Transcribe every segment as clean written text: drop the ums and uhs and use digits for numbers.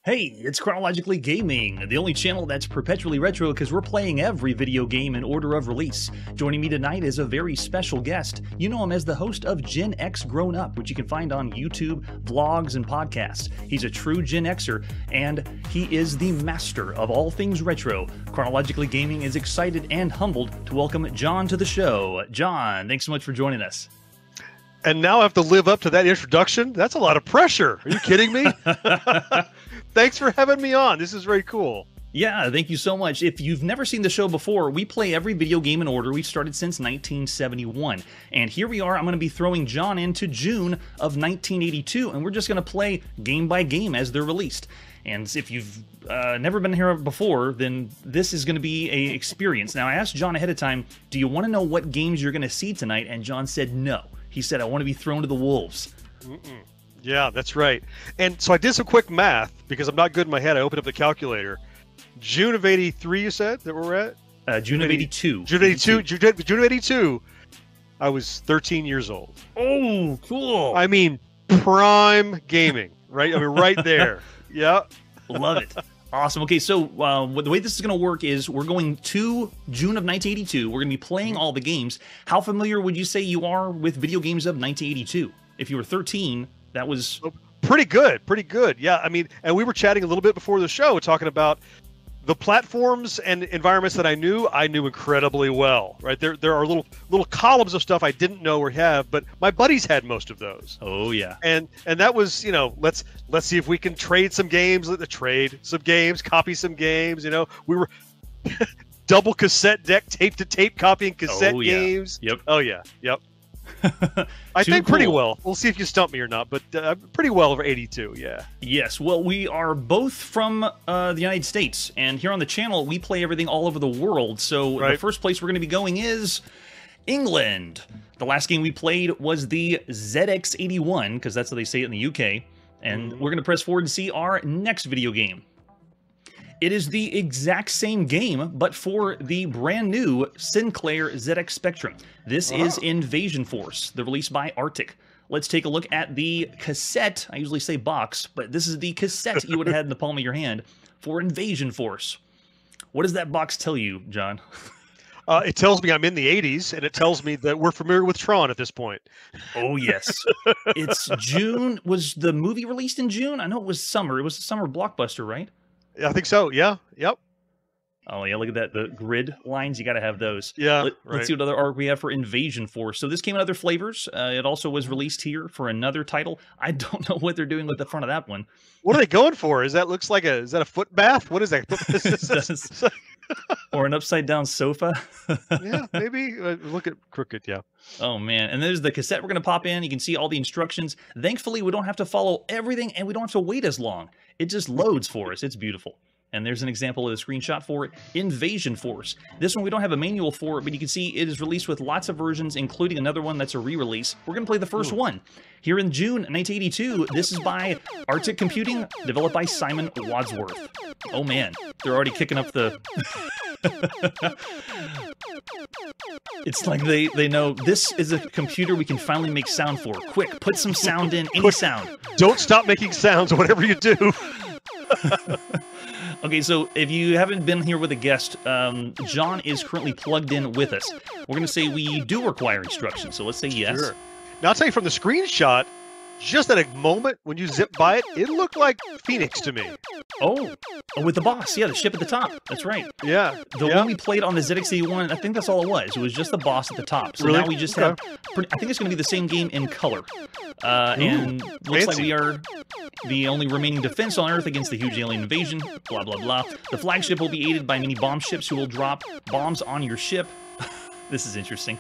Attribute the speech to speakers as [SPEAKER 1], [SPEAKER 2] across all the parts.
[SPEAKER 1] Hey, it's Chronologically Gaming, the only channel that's perpetually retro because we're playing every video game in order of release. Joining me tonight is a very special guest. You know him as the host of GenXGrownUp, which you can find on YouTube, vlogs, and podcasts. He's a true Gen Xer, and he is the master of all things retro. Chronologically Gaming is excited and humbled to welcome Jon to the show. Jon, thanks so much for joining us.
[SPEAKER 2] And now I have to live up to that introduction? That's a lot of pressure. Are you kidding me? Thanks for having me on. This is very cool.
[SPEAKER 1] Yeah, thank you so much. If you've never seen the show before, we play every video game in order. We've started since 1971. And here we are. I'm going to be throwing Jon into June of 1982, and we're just going to play game by game as they're released. And if you've never been here before, then this is going to be an experience. Now, I asked Jon ahead of time, do you want to know what games you're going to see tonight? And Jon said no. He said, I want to be thrown to the wolves.
[SPEAKER 2] Yeah, that's right. And so I did some quick math because I'm not good in my head. I opened up the calculator. June of 83, you said that we're at?
[SPEAKER 1] June of 82.
[SPEAKER 2] June of 82, I was 13 years old.
[SPEAKER 1] Oh, cool.
[SPEAKER 2] I mean, prime gaming, right? I mean, right there. Yeah.
[SPEAKER 1] Love it. Awesome. Okay, so the way this is going to work is we're going to June of 1982. We're going to be playing all the games. How familiar would you say you are with video games of 1982? If you were 13, that was...
[SPEAKER 2] Pretty good. Pretty good. Yeah, I mean, and we were chatting a little bit before the show talking about the platforms and environments that I knew incredibly well, right? There are little columns of stuff I didn't know or have, but my buddies had most of those.
[SPEAKER 1] Oh yeah.
[SPEAKER 2] And that was, you know, let's see if we can trade some games, copy some games, you know. We were double cassette deck, tape to tape copying cassette games.
[SPEAKER 1] Yep.
[SPEAKER 2] Oh yeah. Yep. I think pretty well. We'll see if you stump me or not, but pretty well over 82, yeah.
[SPEAKER 1] Yes, well, we are both from the United States, and here on the channel, we play everything all over the world, so the first place we're going to be going is England. The last game we played was the ZX81, because that's how they say it in the UK, and we're going to press forward and see our next video game. It is the exact same game, but for the brand new Sinclair ZX Spectrum. This is Invasion Force, the release by Arctic. Let's take a look at the cassette. I usually say box, but this is the cassette you would have had in the palm of your hand for Invasion Force. What does that box tell you, Jon?
[SPEAKER 2] It tells me I'm in the 80s, and it tells me that we're familiar with Tron at this point.
[SPEAKER 1] Oh, yes. It's June. Was the movie released in June? I know it was summer. It was a summer blockbuster, right?
[SPEAKER 2] I think so. Yeah. Yep.
[SPEAKER 1] Oh yeah, look at that. The grid lines, you got to have those.
[SPEAKER 2] Yeah.
[SPEAKER 1] Let's see what other art we have for Invasion Force. So this came in other flavors. It also was released here for another title. I don't know what they're doing with the front of that one.
[SPEAKER 2] What are they going for? Is that is that a foot bath? What is that?
[SPEAKER 1] Or an upside down sofa?
[SPEAKER 2] Yeah, maybe. Look at crooked. Yeah.
[SPEAKER 1] Oh man, and there's the cassette we're going to pop in. You can see all the instructions. Thankfully, we don't have to follow everything, and we don't have to wait as long. It just loads for us. It's beautiful. And there's an example of the screenshot for it. Invasion Force. This one we don't have a manual for, but you can see it is released with lots of versions, including another one that's a re-release. We're going to play the first one. Here in June 1982, this is by Arctic Computing, developed by Simon Wadsworth. Oh man, they're already kicking up the... It's like they know this is a computer we can finally make sound for. Quick, put some sound in, any sound.
[SPEAKER 2] Don't stop making sounds, whatever you do.
[SPEAKER 1] Okay, so if you haven't been here with a guest, Jon is currently plugged in with us. We're going to say we do require instructions, so let's say yes.
[SPEAKER 2] Sure. Now, I'll tell you from the screenshot, just at a moment when you zip by it, it looked like Phoenix to me.
[SPEAKER 1] Oh, with the boss. Yeah, the ship at the top. That's right.
[SPEAKER 2] Yeah.
[SPEAKER 1] The one we played on the ZX81, I think that's all it was. It was just the boss at the top. So now we just have... I think it's going to be the same game in color. And looks like we are the only remaining defense on Earth against the huge alien invasion. Blah, blah, blah. The flagship will be aided by many bomb ships who will drop bombs on your ship. This is interesting.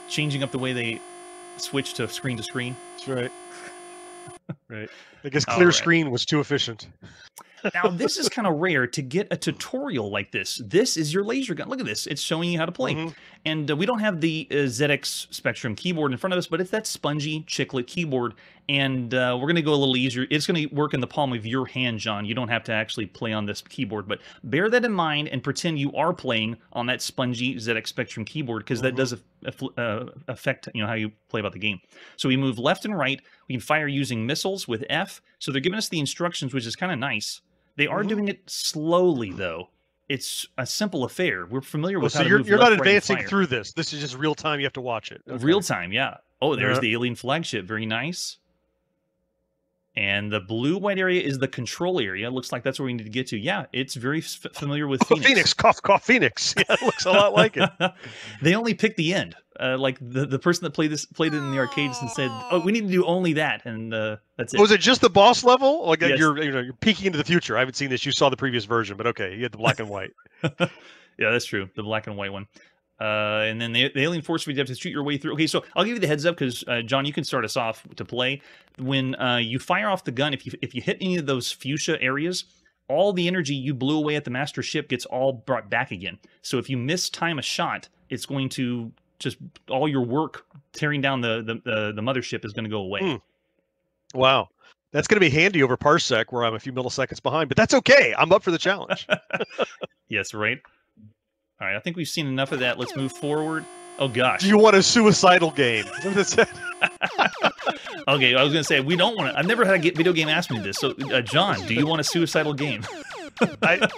[SPEAKER 1] Changing up the way they switch to screen.
[SPEAKER 2] That's right. Right. I guess clear screen was too efficient.
[SPEAKER 1] Now, this is kind of rare to get a tutorial like this. This is your laser gun. Look at this. It's showing you how to play. And we don't have the ZX Spectrum keyboard in front of us, but it's that spongy chiclet keyboard. And we're going to go a little easier. It's going to work in the palm of your hand, Jon. You don't have to actually play on this keyboard, but bear that in mind and pretend you are playing on that spongy ZX Spectrum keyboard, because that does affect how you play about the game. So we move left and right. We can fire using missiles with F. So they're giving us the instructions, which is kind of nice. They are doing it slowly, though. It's a simple affair. We're familiar with how to move
[SPEAKER 2] you're
[SPEAKER 1] left,
[SPEAKER 2] not advancing
[SPEAKER 1] right,
[SPEAKER 2] through this. This is just real time. You have to watch it. Okay.
[SPEAKER 1] Real time, yeah. Oh, there's the alien flagship. Very nice. And the blue-white area is the control area. Looks like that's where we need to get to. Yeah, it's very familiar with Phoenix.
[SPEAKER 2] Phoenix, cough, cough, Phoenix. Yeah, it looks a lot like it.
[SPEAKER 1] They only picked the end. Like the person that played it in the arcades and said, "Oh, we need to do only that,and that's it."
[SPEAKER 2] Was it just the boss level? Like
[SPEAKER 1] yes.
[SPEAKER 2] You're peeking into the future. I haven't seen this. You saw the previous version, but okay, you had the black and white.
[SPEAKER 1] Yeah, that's true. The black and white one. And then the alien force, we have to shoot your way through. Okay, so I'll give you the heads up, because Jon, you can start us off to play. When you fire off the gun, if you hit any of those fuchsia areas, all the energy you blew away at the master ship gets all brought back again. So if you mistime a shot, it's going to just all your work tearing down the mothership is going to go away.
[SPEAKER 2] Wow. That's going to be handy over Parsec, where I'm a few milliseconds behind, but that's okay. I'm up for the challenge.
[SPEAKER 1] Yes, right. All right, I think we've seen enough of that. Let's move forward. Oh, gosh.
[SPEAKER 2] Do you want a suicidal game? Is that what it said?
[SPEAKER 1] Okay, I was going to say, we don't want to. I've never had a video game ask me this. So, Jon, do you want a suicidal game?
[SPEAKER 2] I'm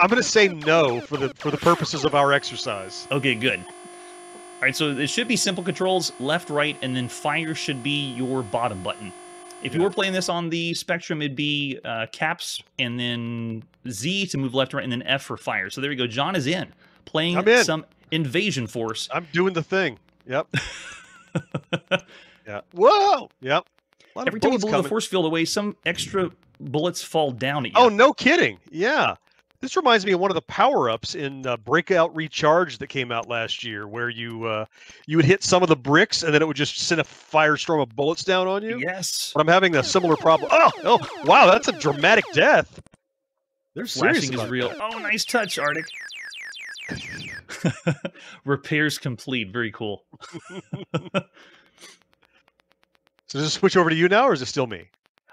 [SPEAKER 2] going to say no for the purposes of our exercise.
[SPEAKER 1] Okay, good. All right, so it should be simple controls, left, right, and then fire should be your bottom button. If you were playing this on the Spectrum, it'd be caps, and then Z to move left and right, and then F for fire. So there you go. Jon is in. Playing some invasion force.
[SPEAKER 2] I'm doing the thing. Yep. Yeah. Whoa. Yep.
[SPEAKER 1] Every time you blow the force field away, some extra bullets fall down at you.
[SPEAKER 2] Oh, no kidding. Yeah. This reminds me of one of the power-ups in Breakout Recharge that came out last year, where you would hit some of the bricks, and then it would just send a firestorm of bullets down on you.
[SPEAKER 1] Yes.
[SPEAKER 2] But I'm having a similar problem. Oh, wow, that's a dramatic death. They're serious
[SPEAKER 1] Flashing is real.
[SPEAKER 2] That.
[SPEAKER 1] Oh, nice touch, Arctic. Repairs complete. Very cool.
[SPEAKER 2] So does it switch over to you now, or is it still me?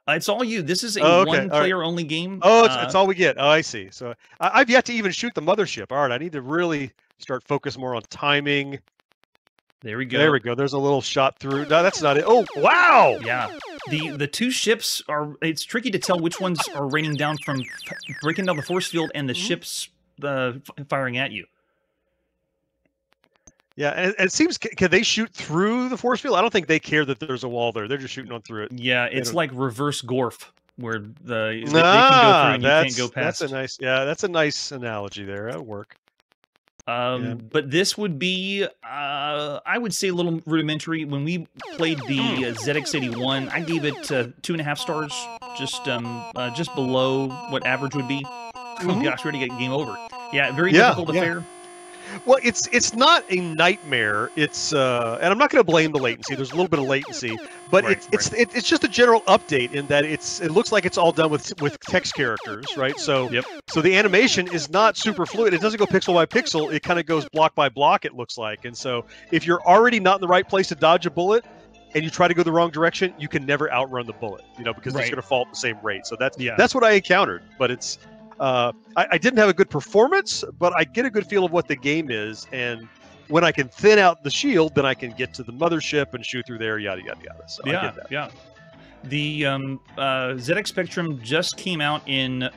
[SPEAKER 1] It's all you. This is a one-player-only game.
[SPEAKER 2] Oh, it's all we get. Oh, I see. So I've yet to even shoot the mothership. All right, I need to really start focus more on timing.
[SPEAKER 1] There we go.
[SPEAKER 2] There we go. There's a little shot through. No, that's not it. Oh, wow.
[SPEAKER 1] Yeah. The two ships are. It's tricky to tell which ones are raining down from breaking down the force field and the ships firing at you.
[SPEAKER 2] Yeah, and it seems, can they shoot through the force field? I don't think they care that there's a wall there. They're just shooting on through it.
[SPEAKER 1] Yeah, it's like reverse Gorf, where they can go through and you can't go past.
[SPEAKER 2] That's a nice analogy there. That'll work.
[SPEAKER 1] But this would be, I would say, a little rudimentary. When we played the ZX81, I gave it 2.5 stars, just below what average would be. Oh gosh, we already got game over. Yeah, very difficult affair.
[SPEAKER 2] Well, it's not a nightmare. It's and I'm not going to blame the latency. There's a little bit of latency, but it's just a general update in that it looks like it's all done with text characters, right? So so the animation is not super fluid. It doesn't go pixel by pixel. It kind of goes block by block. It looks like, and so if you're already not in the right place to dodge a bullet, and you try to go the wrong direction, you can never outrun the bullet, because it's going to fall at the same rate. So that's what I encountered. But it's I didn't have a good performance, but I get a good feel of what the game is, and when I can thin out the shield, then I can get to the mothership and shoot through there, yada yada yada. So I get that.
[SPEAKER 1] Yeah. The ZX Spectrum just came out in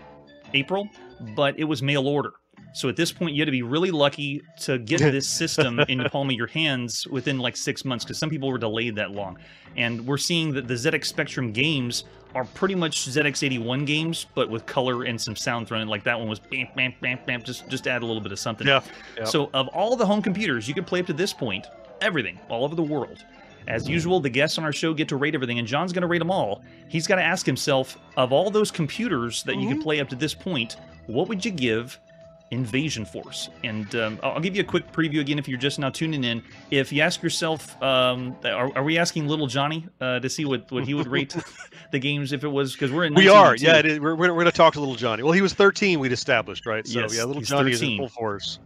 [SPEAKER 1] April, but it was mail order. So at this point, you had to be really lucky to get this system in the palm of your hands within like 6 months, because some people were delayed that long. And we're seeing that the ZX Spectrum games are pretty much ZX81 games, but with color and some sound thrown in. Like that one was bam, bam, bam, bam, just add a little bit of something.
[SPEAKER 2] Yeah.
[SPEAKER 1] So of all the home computers you could play up to this point, everything, all over the world. As usual, the guests on our show get to rate everything, and Jon's going to rate them all. He's got to ask himself, of all those computers that you can play up to this point, what would you give Invasion Force? And I'll give you a quick preview again if you're just now tuning in. If you ask yourself, are we asking little Johnny to see what he would rate the games if it was, because we're in
[SPEAKER 2] we are, yeah, it is. We're going to talk to little Johnny. Well, he was 13, we'd established, right? So
[SPEAKER 1] yes,
[SPEAKER 2] yeah, little Johnny is in full force.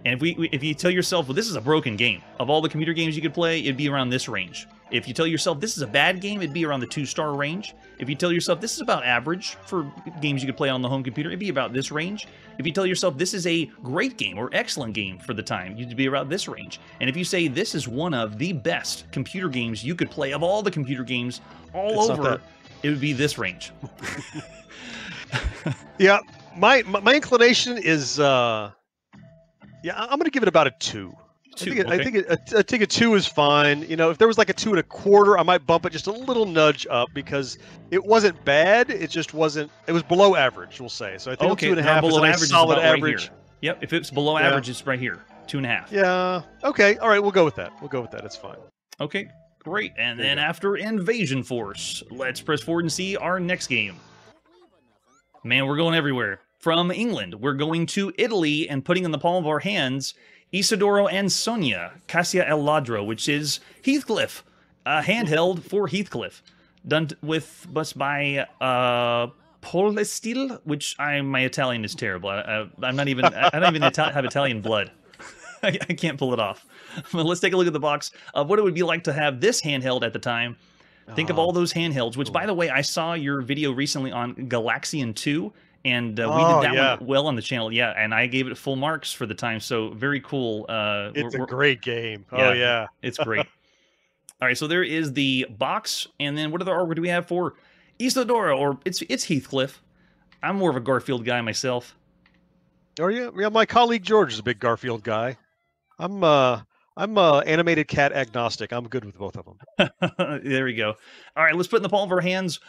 [SPEAKER 1] And if you tell yourself, well, this is a broken game, of all the computer games you could play, it'd be around this range. If you tell yourself this is a bad game, it'd be around the 2-star range. If you tell yourself this is about average for games you could play on the home computer, it'd be about this range. If you tell yourself this is a great game or excellent game for the time, you'd be around this range. And if you say this is one of the best computer games you could play of all the computer games all over, it would be this range.
[SPEAKER 2] Yeah, my inclination is, yeah, I'm going to give it about a 2. I think a 2 is fine. You know, if there was like a 2 1/4, I might bump it just a little nudge up because it wasn't bad. It just wasn't. It was below average, we'll say. So I think 2 1/2 is a nice solid average.
[SPEAKER 1] Right, yep. If it's below average, it's right here. 2 1/2.
[SPEAKER 2] Yeah. Okay. All right. We'll go with that. It's fine.
[SPEAKER 1] Okay. Great. And then after Invasion Force, let's press forward and see our next game. Man, we're going everywhere. From England, we're going to Italy and putting in the palm of our hands Isidoro and Sonja, Caccia el Ladro, which is Heathcliff, handheld for Heathcliff, done by Polestil, which my Italian is terrible. I don't even have Italian blood. I can't pull it off. But let's take a look at the box of what it would be like to have this handheld at the time. Think of all those handhelds, which, by the way, I saw your video recently on Galaxian 2, and we did that one well on the channel. Yeah, and I gave it full marks for the time, so very cool.
[SPEAKER 2] It's a great game.
[SPEAKER 1] It's great. All right, so there is the box, and then what other artwork do we have for Isidoro, or it's Heathcliff. I'm more of a Garfield guy myself.
[SPEAKER 2] Oh, yeah? Yeah, my colleague George is a big Garfield guy. I'm animated cat agnostic. I'm good with both of them.
[SPEAKER 1] There we go. All right, let's put in the palm of our hands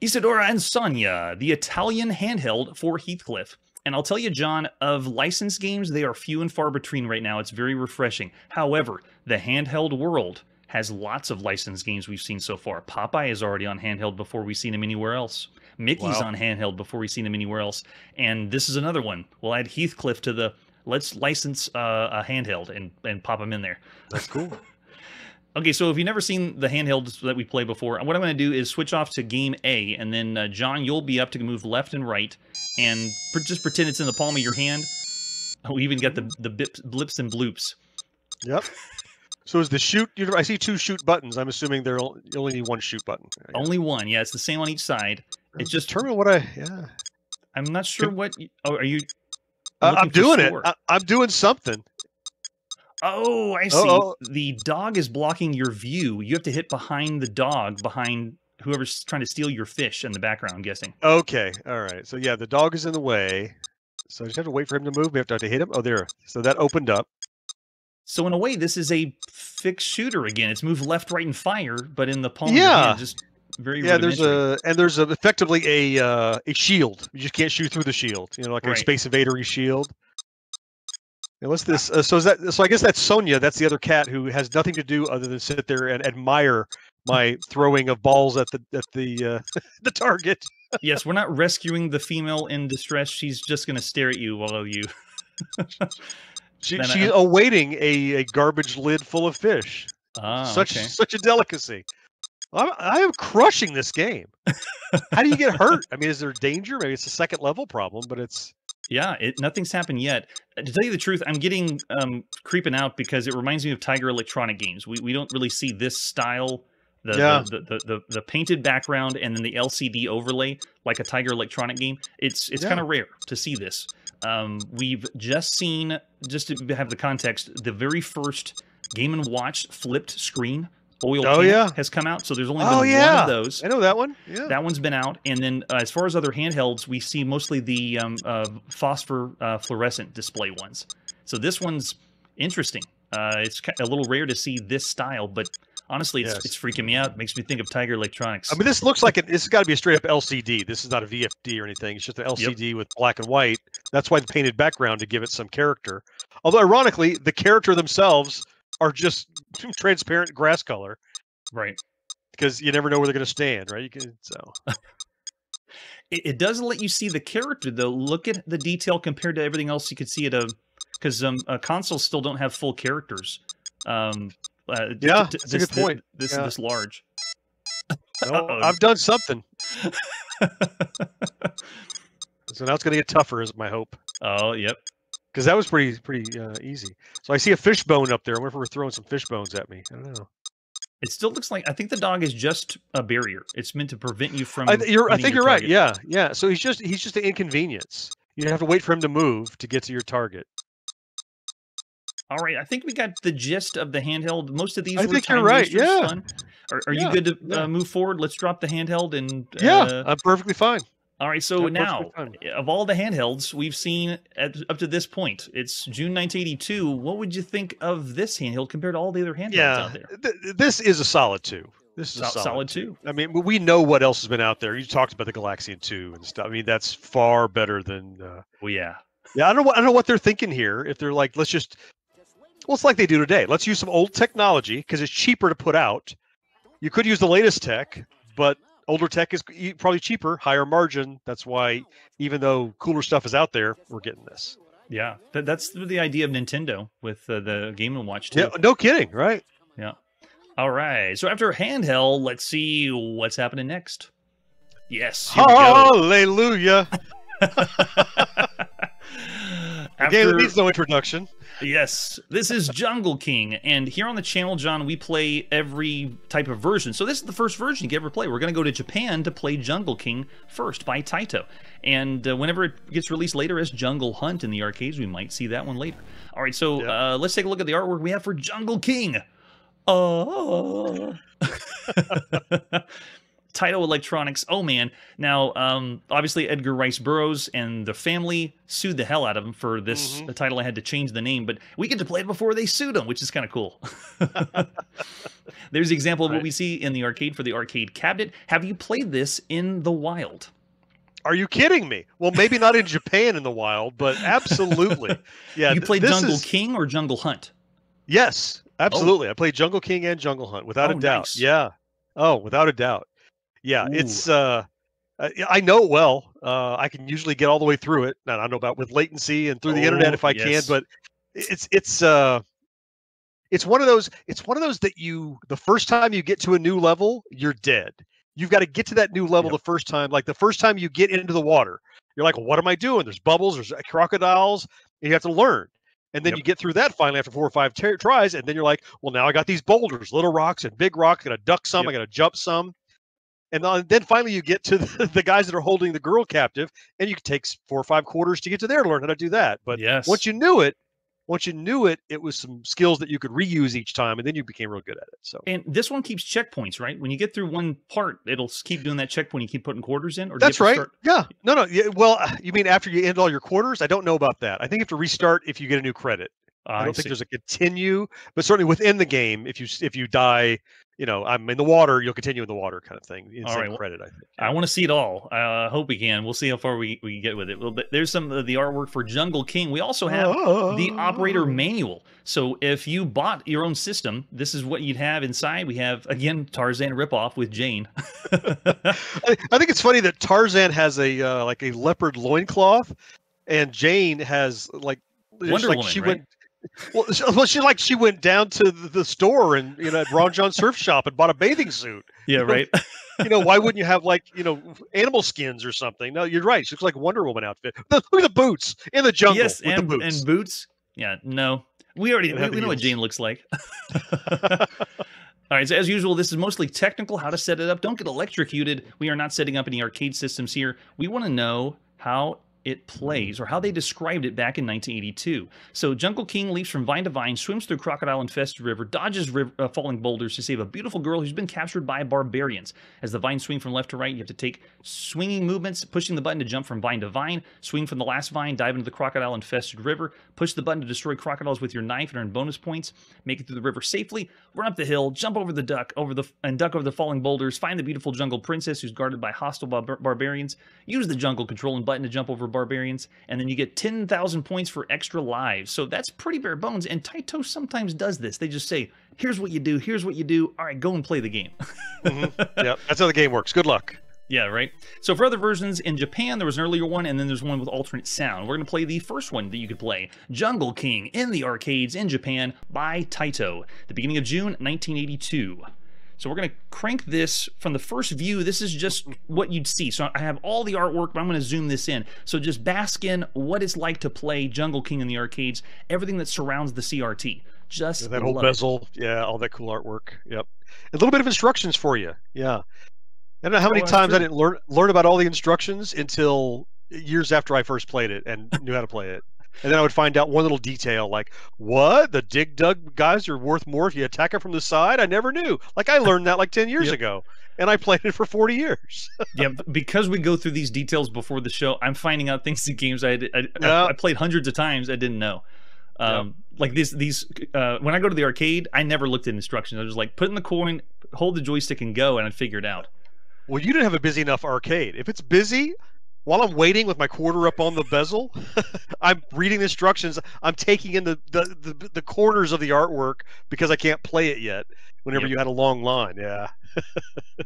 [SPEAKER 1] Isidoro and Sonja, the Italian handheld for Heathcliff. And I'll tell you, John, of licensed games, they are few and far between right now. It's very refreshing. However, the handheld world has lots of licensed games we've seen so far. Popeye is already on handheld before we've seen him anywhere else. Mickey's on handheld before we've seen him anywhere else. And this is another one. We'll add Heathcliff to the let's license a handheld and pop him in there.
[SPEAKER 2] That's cool.
[SPEAKER 1] Okay, so if you've never seen the handhelds that we played before, what I'm going to do is switch off to game A, and then, John, you'll be up to move left and right, and just pretend it's in the palm of your hand. Oh, we even got the blips and bloops.
[SPEAKER 2] Yep. So is the shoot, I see 2 shoot buttons. I'm assuming you only need 1 shoot button.
[SPEAKER 1] Only 1, yeah. It's the same on each side. It's just...
[SPEAKER 2] Determine what
[SPEAKER 1] I'm not sure what... are you...
[SPEAKER 2] I'm doing it. I'm doing something.
[SPEAKER 1] Oh, I see. The dog is blocking your view. You have to hit behind the dog, behind whoever's trying to steal your fish in the background, I'm guessing.
[SPEAKER 2] Okay, all right. So, yeah, the dog is in the way. So I just have to wait for him to move. We have to hit him. Oh, there. So that opened up.
[SPEAKER 1] So in a way, this is a fixed shooter again. It's move left, right, and fire, but in the palm of your hand, just very rudimentary.
[SPEAKER 2] There's effectively a shield. You just can't shoot through the shield. You know, like a Space Invader-y shield. Now, what's this? So I guess that's Sonja. That's the other cat who has nothing to do other than sit there and admire my throwing of balls at the target.
[SPEAKER 1] Yes, we're not rescuing the female in distress. She's just going to stare at you while you.
[SPEAKER 2] She's awaiting a garbage lid full of fish. Such a delicacy. I am crushing this game. How do you get hurt? I mean, is there danger? Maybe it's a second level problem, but it's.
[SPEAKER 1] Yeah, nothing's happened yet. To tell you the truth, I'm getting creeping out because it reminds me of Tiger Electronic games. We don't really see this style, the painted background and then the LCD overlay like a Tiger Electronic game. It's kind of rare to see this. We've just seen, just to have the context, the very first Game & Watch flipped screen oil can has come out, so there's only been one of those.
[SPEAKER 2] I know that one. Yeah,
[SPEAKER 1] that one's been out. And then as far as other handhelds, we see mostly the fluorescent display ones. So this one's interesting. It's a little rare to see this style, but honestly, it's freaking me out. It makes me think of Tiger Electronics.
[SPEAKER 2] I mean, this looks like it's got to be a straight up LCD. This is not a VFD or anything. It's just an LCD with black and white. That's why the painted background to give it some character. Although ironically, the character themselves are just transparent grass color,
[SPEAKER 1] right?
[SPEAKER 2] Because you never know where they're going to stand, right?
[SPEAKER 1] It does let you see the character though. Look at the detail compared to everything else you could see at because consoles still don't have full characters.
[SPEAKER 2] That's a good point.
[SPEAKER 1] This large.
[SPEAKER 2] I've done something. So now it's going to get tougher, is my hope.
[SPEAKER 1] Oh, yep.
[SPEAKER 2] Because that was pretty easy. So I see a fish bone up there. I wonder if we're throwing some fish bones at me. I don't know.
[SPEAKER 1] It still looks like, I think the dog is just a barrier. It's meant to prevent you from.
[SPEAKER 2] I think you're right.
[SPEAKER 1] Target.
[SPEAKER 2] Yeah, yeah. So he's just an inconvenience. You have to wait for him to move to get to your target.
[SPEAKER 1] All right, I think we got the gist of the handheld. Most of these.
[SPEAKER 2] I think you're right. Yeah.
[SPEAKER 1] Fun. Are you good to move forward? Let's drop the handheld and.
[SPEAKER 2] Yeah, I'm perfectly fine.
[SPEAKER 1] All right, so now, of all the handhelds we've seen up to this point, it's June 1982. What would you think of this handheld compared to all the other handhelds out there?
[SPEAKER 2] This is a solid 2. This is a solid 2. I mean, we know what else has been out there. You talked about the Galaxian 2 and stuff. I mean, that's far better than.
[SPEAKER 1] Well, yeah.
[SPEAKER 2] Yeah, I don't know what they're thinking here. If they're like, let's just. Well, it's like they do today. Let's use some old technology because it's cheaper to put out. You could use the latest tech, but older tech is probably cheaper, higher margin. That's why, even though cooler stuff is out there, we're getting this.
[SPEAKER 1] Yeah, that's the idea of Nintendo with the Game & Watch too.
[SPEAKER 2] Yeah, no kidding, right?
[SPEAKER 1] Yeah. All right. So after handheld, let's see what's happening next. Yes.
[SPEAKER 2] Hallelujah. A game that needs no introduction.
[SPEAKER 1] Yes, this is Jungle King, and here on the channel, John, we play every type of version. So this is the first version you can ever play. We're going to go to Japan to play Jungle King first by Taito. And whenever it gets released later as Jungle Hunt in the arcades, we might see that one later. All right, so let's take a look at the artwork we have for Jungle King. Taito Electronics. Oh, man. Now, obviously, Edgar Rice Burroughs and the family sued the hell out of him for this title. I had to change the name, but we get to play it before they sued him, which is kind of cool. There's the example of what we see in the arcade for the arcade cabinet. Have you played this in the wild?
[SPEAKER 2] Are you kidding me? Well, maybe not in Japan in the wild, but absolutely. Yeah.
[SPEAKER 1] You played Jungle King or Jungle Hunt?
[SPEAKER 2] Yes, absolutely. I played Jungle King and Jungle Hunt, without a doubt. Nice. Yeah. Oh, without a doubt. Yeah, it's I know it well. I can usually get all the way through it. Now, I don't know about with latency and through the internet if I can, but it's one of those that the first time you get to a new level, you're dead. You've got to get to that new level the first time. Like the first time you get into the water, you're like, well, what am I doing? There's bubbles, there's crocodiles, and you have to learn. And then you get through that finally after 4 or 5 tries, and then you're like, well, now I got these boulders, little rocks and big rocks. I got to duck some, I got to jump some. And then finally you get to the guys that are holding the girl captive, and you take 4 or 5 quarters to get to there to learn how to do that. But once you knew it, it was some skills that you could reuse each time, and then you became real good at it. So,
[SPEAKER 1] and this one keeps checkpoints, right? When you get through one part, it'll keep doing that checkpoint. You keep putting quarters in, or
[SPEAKER 2] that's right. Yeah, no. Yeah, well, you mean after you end all your quarters? I don't know about that. I think you have to restart if you get a new credit. I don't think there's a continue, but certainly within the game, if you die, I'm in the water, you'll continue in the water kind of thing.
[SPEAKER 1] All right,
[SPEAKER 2] credit, I think.
[SPEAKER 1] I want to see it all. I hope we can. We'll see how far we can get with it. But there's some of the artwork for Jungle King. We also have the operator manual. So if you bought your own system, this is what you'd have inside. We have, again, Tarzan ripoff with Jane.
[SPEAKER 2] I think it's funny that Tarzan has a like a leopard loincloth, and Jane has like
[SPEAKER 1] Wonder Woman,
[SPEAKER 2] she
[SPEAKER 1] right?
[SPEAKER 2] went. Well, she went down to the store and at Ron John Surf Shop and bought a bathing suit.
[SPEAKER 1] Yeah, right.
[SPEAKER 2] Why wouldn't you have animal skins or something? No, you're right. She looks like a Wonder Woman outfit. Look at the boots in the jungle.
[SPEAKER 1] Yes,
[SPEAKER 2] with the boots.
[SPEAKER 1] And boots. Yeah, no, we know what Jane looks like. All right, so as usual, this is mostly technical, how to set it up. Don't get electrocuted. We are not setting up any arcade systems here. We want to know how it plays, or how they described it back in 1982. So Jungle King leaps from vine to vine, swims through crocodile-infested river, dodges falling boulders to save a beautiful girl who's been captured by barbarians. As the vines swing from left to right, you have to take swinging movements, pushing the button to jump from vine to vine, swing from the last vine, dive into the crocodile-infested river, push the button to destroy crocodiles with your knife and earn bonus points, make it through the river safely, run up the hill, jump over the duck, and duck over the falling boulders, find the beautiful jungle princess who's guarded by hostile barbarians, use the jungle controlling button to jump over barbarians, and then you get 10,000 points for extra lives. So that's pretty bare bones, and Taito sometimes does this. They just say, here's what you do, here's what you do, all right, go and play the game.
[SPEAKER 2] Yeah, that's how the game works. Good luck.
[SPEAKER 1] Yeah, right? So for other versions, in Japan, there was an earlier one, and then there's one with alternate sound. We're going to play the first one that you could play, Jungle King, in the arcades in Japan by Taito, the beginning of June 1982. So we're going to crank this from the first view. This is just what you'd see. So I have all the artwork, but I'm going to zoom this in. So just bask in what it's like to play Jungle King in the arcades, everything that surrounds the CRT. Just
[SPEAKER 2] that whole bezel, yeah, all that cool artwork. Yep. a little bit of instructions for you. Yeah. I don't know how many times I didn't learn about all the instructions until years after I first played it and knew how to play it. And then I would find out one little detail like, what? The dig dug guys are worth more if you attack them from the side? I never knew. Like, I learned that like 10 years ago, and I played it for 40 years.
[SPEAKER 1] Yeah, because we go through these details before the show, I'm finding out things in games I played hundreds of times I didn't know. Like when I go to the arcade, I never looked at instructions. I was like, put in the coin, hold the joystick, and go, and I'd figure it out.
[SPEAKER 2] Well, you didn't have a busy enough arcade. If it's busy, while I'm waiting with my quarter up on the bezel, I'm reading the instructions. I'm taking in the corners of the artwork because I can't play it yet. Whenever you had a long line,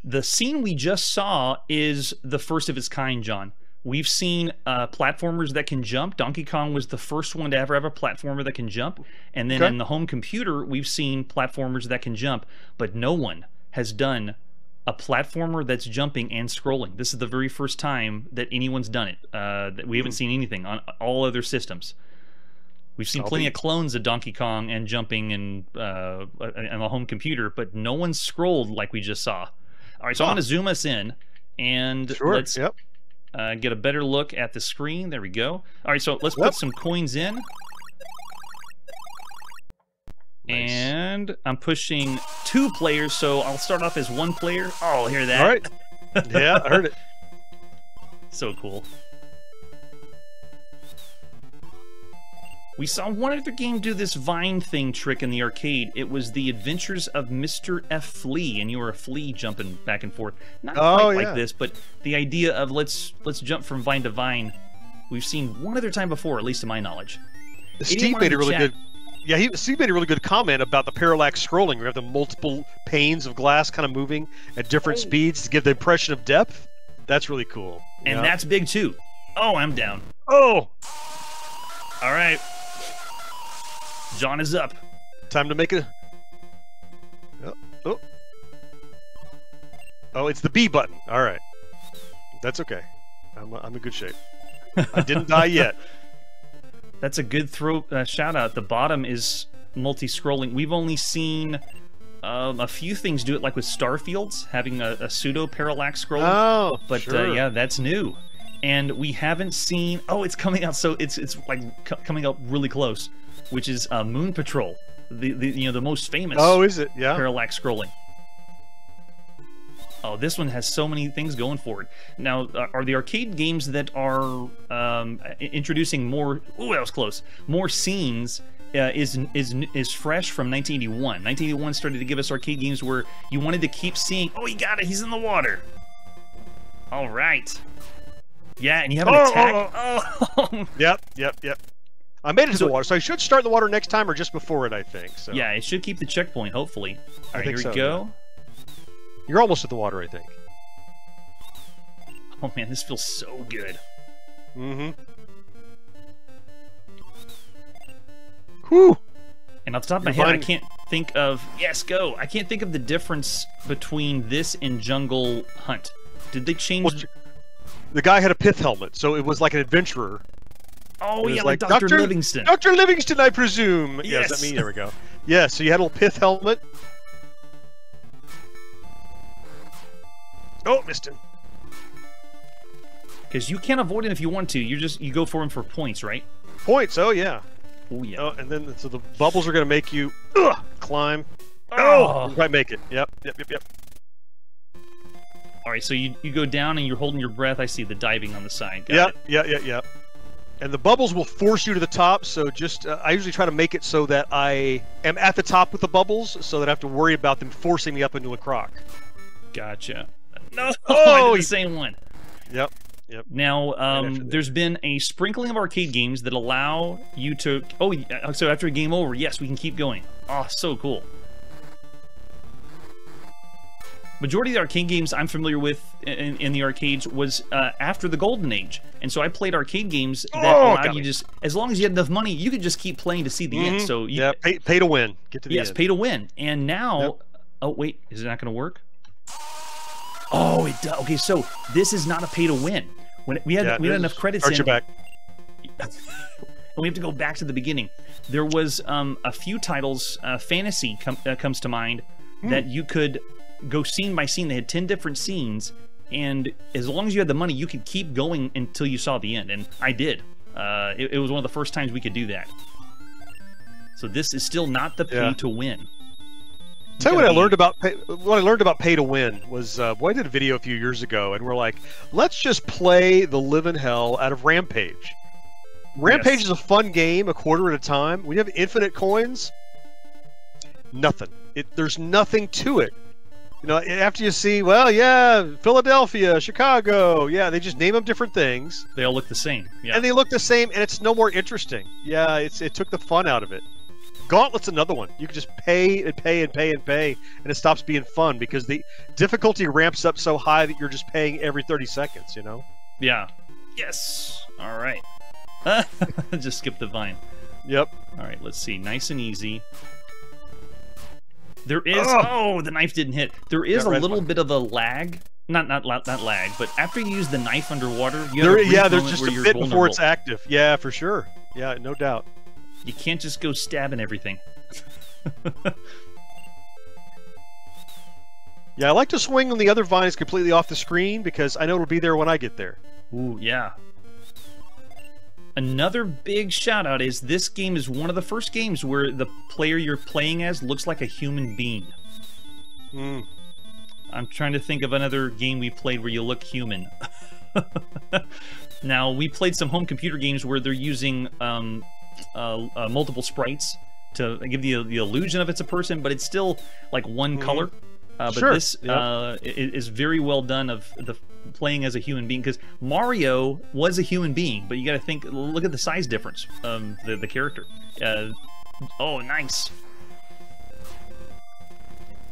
[SPEAKER 1] The scene we just saw is the first of its kind, John. We've seen platformers that can jump. Donkey Kong was the first one to ever have a platformer that can jump. And then in the home computer, we've seen platformers that can jump. But no one has done a platformer that's jumping and scrolling. This is the very first time that anyone's done it. That we haven't seen anything on all other systems. We've seen plenty of clones of Donkey Kong and jumping and on the home computer, but no one scrolled like we just saw. All right, so I'm going to zoom us in, and let's get a better look at the screen. There we go. All right, so let's put some coins in. Nice. And I'm pushing 2 players, so I'll start off as 1 player. Oh, hear that?
[SPEAKER 2] All right. Yeah, I heard it.
[SPEAKER 1] So cool. We saw one other game do this vine thing trick in the arcade. It was The Adventures of Mr. F. Flea, and you were a flea jumping back and forth. Not quite like this, but the idea of let's jump from vine to vine, we've seen one other time before, at least to my knowledge.
[SPEAKER 2] Steve made a really good... Yeah, Steve made a really good comment about the parallax scrolling. We have the multiple panes of glass kind of moving at different speeds to give the impression of depth. That's really cool.
[SPEAKER 1] And that's big, too. Oh, I'm down.
[SPEAKER 2] Oh!
[SPEAKER 1] All right. John is up.
[SPEAKER 2] Time to make a... Oh, it's the B button. All right. That's okay. I'm in good shape. I didn't die yet.
[SPEAKER 1] That's a good shout out. The bottom is multi-scrolling. We've only seen a few things do it, like with Starfields, having a pseudo parallax scrolling. Oh, but yeah, that's new. And we haven't seen. Oh, it's coming out. So it's like coming out really close, which is Moon Patrol, the most famous.
[SPEAKER 2] Oh, is it? Yeah.
[SPEAKER 1] Parallax scrolling. Oh, this one has so many things going for it. Now, are the arcade games that are introducing more? Ooh, that was close. More scenes is fresh from 1981. 1981 started to give us arcade games where you wanted to keep seeing. Oh, he got it. He's in the water. All right. Yeah, and you have an attack. Oh.
[SPEAKER 2] Yep. I made it to the water, so I should start in the water next time or just before it, I think. So.
[SPEAKER 1] Yeah, it should keep the checkpoint, hopefully. All right, here we go.
[SPEAKER 2] Yeah. You're almost at the water, I think.
[SPEAKER 1] Oh man, this feels so good.
[SPEAKER 2] Mm-hmm. Whew.
[SPEAKER 1] And off the top of my head, I can't think of... Yes, go! I can't think of the difference between this and Jungle Hunt. Did they change...
[SPEAKER 2] Well, the guy had a pith helmet, so it was like an adventurer.
[SPEAKER 1] Oh, yeah, like Dr. Livingston.
[SPEAKER 2] Dr. Livingston, I presume.
[SPEAKER 1] Yes.
[SPEAKER 2] Is that me? There we go. Yeah, so you had a little pith helmet. Oh, missed him.
[SPEAKER 1] Because you can't avoid him if you want to. You go for him for points, right?
[SPEAKER 2] Points. Oh yeah.
[SPEAKER 1] Oh yeah.
[SPEAKER 2] Oh, and then so the bubbles are going to make you climb.
[SPEAKER 1] Oh,
[SPEAKER 2] you might make it. Yep.
[SPEAKER 1] All right, so you go down and you're holding your breath. I see the diving on the side.
[SPEAKER 2] Yep. And the bubbles will force you to the top. So just I usually try to make it so that I am at the top with the bubbles, so that I have to worry about them forcing me up into a croc.
[SPEAKER 1] Gotcha. No, I did the same one.
[SPEAKER 2] Yep.
[SPEAKER 1] Now, there's been a sprinkling of arcade games that allow you to... Oh, so after a game over, yes, we can keep going. Oh, so cool. Majority of the arcade games I'm familiar with in the arcades was after the Golden Age. And so I played arcade games that allowed you just... As long as you had enough money, you could just keep playing to see the end. So
[SPEAKER 2] pay to win. Get to the end.
[SPEAKER 1] Yes, pay to win. And now... Yep. Oh, wait, is it not going to work? Oh, it does. Okay, so this is not a pay to win. When we had enough credits in,
[SPEAKER 2] back.
[SPEAKER 1] and we have to go back to the beginning. There was a few titles. Fantasy comes to mind, that you could go scene by scene. They had 10 different scenes, and as long as you had the money, you could keep going until you saw the end, and I did. It was one of the first times we could do that. So this is still not the pay to win.
[SPEAKER 2] Tell you what I learned about pay to win was I did a video a few years ago, and we're like, let's just play the living hell out of Rampage. Rampage is a fun game, a quarter at a time. When you have infinite coins, nothing. There's nothing to it. You know, after you see, well, yeah, Philadelphia, Chicago, yeah, they just name them different things.
[SPEAKER 1] They all look the same. Yeah.
[SPEAKER 2] And they look the same, and it's no more interesting. Yeah, it took the fun out of it. Gauntlet's another one. You can just pay and pay and pay and pay, and it stops being fun because the difficulty ramps up so high that you're just paying every 30 seconds, you know?
[SPEAKER 1] Yeah. Yes. All right. Just skip the vine.
[SPEAKER 2] Yep.
[SPEAKER 1] All right, let's see. Nice and easy. There is... Oh, the knife didn't hit. There is a little bit of a lag. Not lag, but after you use the knife underwater, you have
[SPEAKER 2] there's just a bit before it's active. Yeah, for sure. Yeah, no doubt.
[SPEAKER 1] You can't just go stabbing everything.
[SPEAKER 2] Yeah, I like to swing when the other vine is completely off the screen because I know it'll be there when I get there.
[SPEAKER 1] Ooh, yeah. Another big shout out is this game is one of the first games where the player you're playing as looks like a human being. I'm trying to think of another game we played where you look human. Now, we played some home computer games where they're using multiple sprites to give the illusion of it's a person, but it's still like one color. But this is very well done of the playing as a human being, because Mario was a human being, but you got to think, look at the size difference of the character. Oh, nice.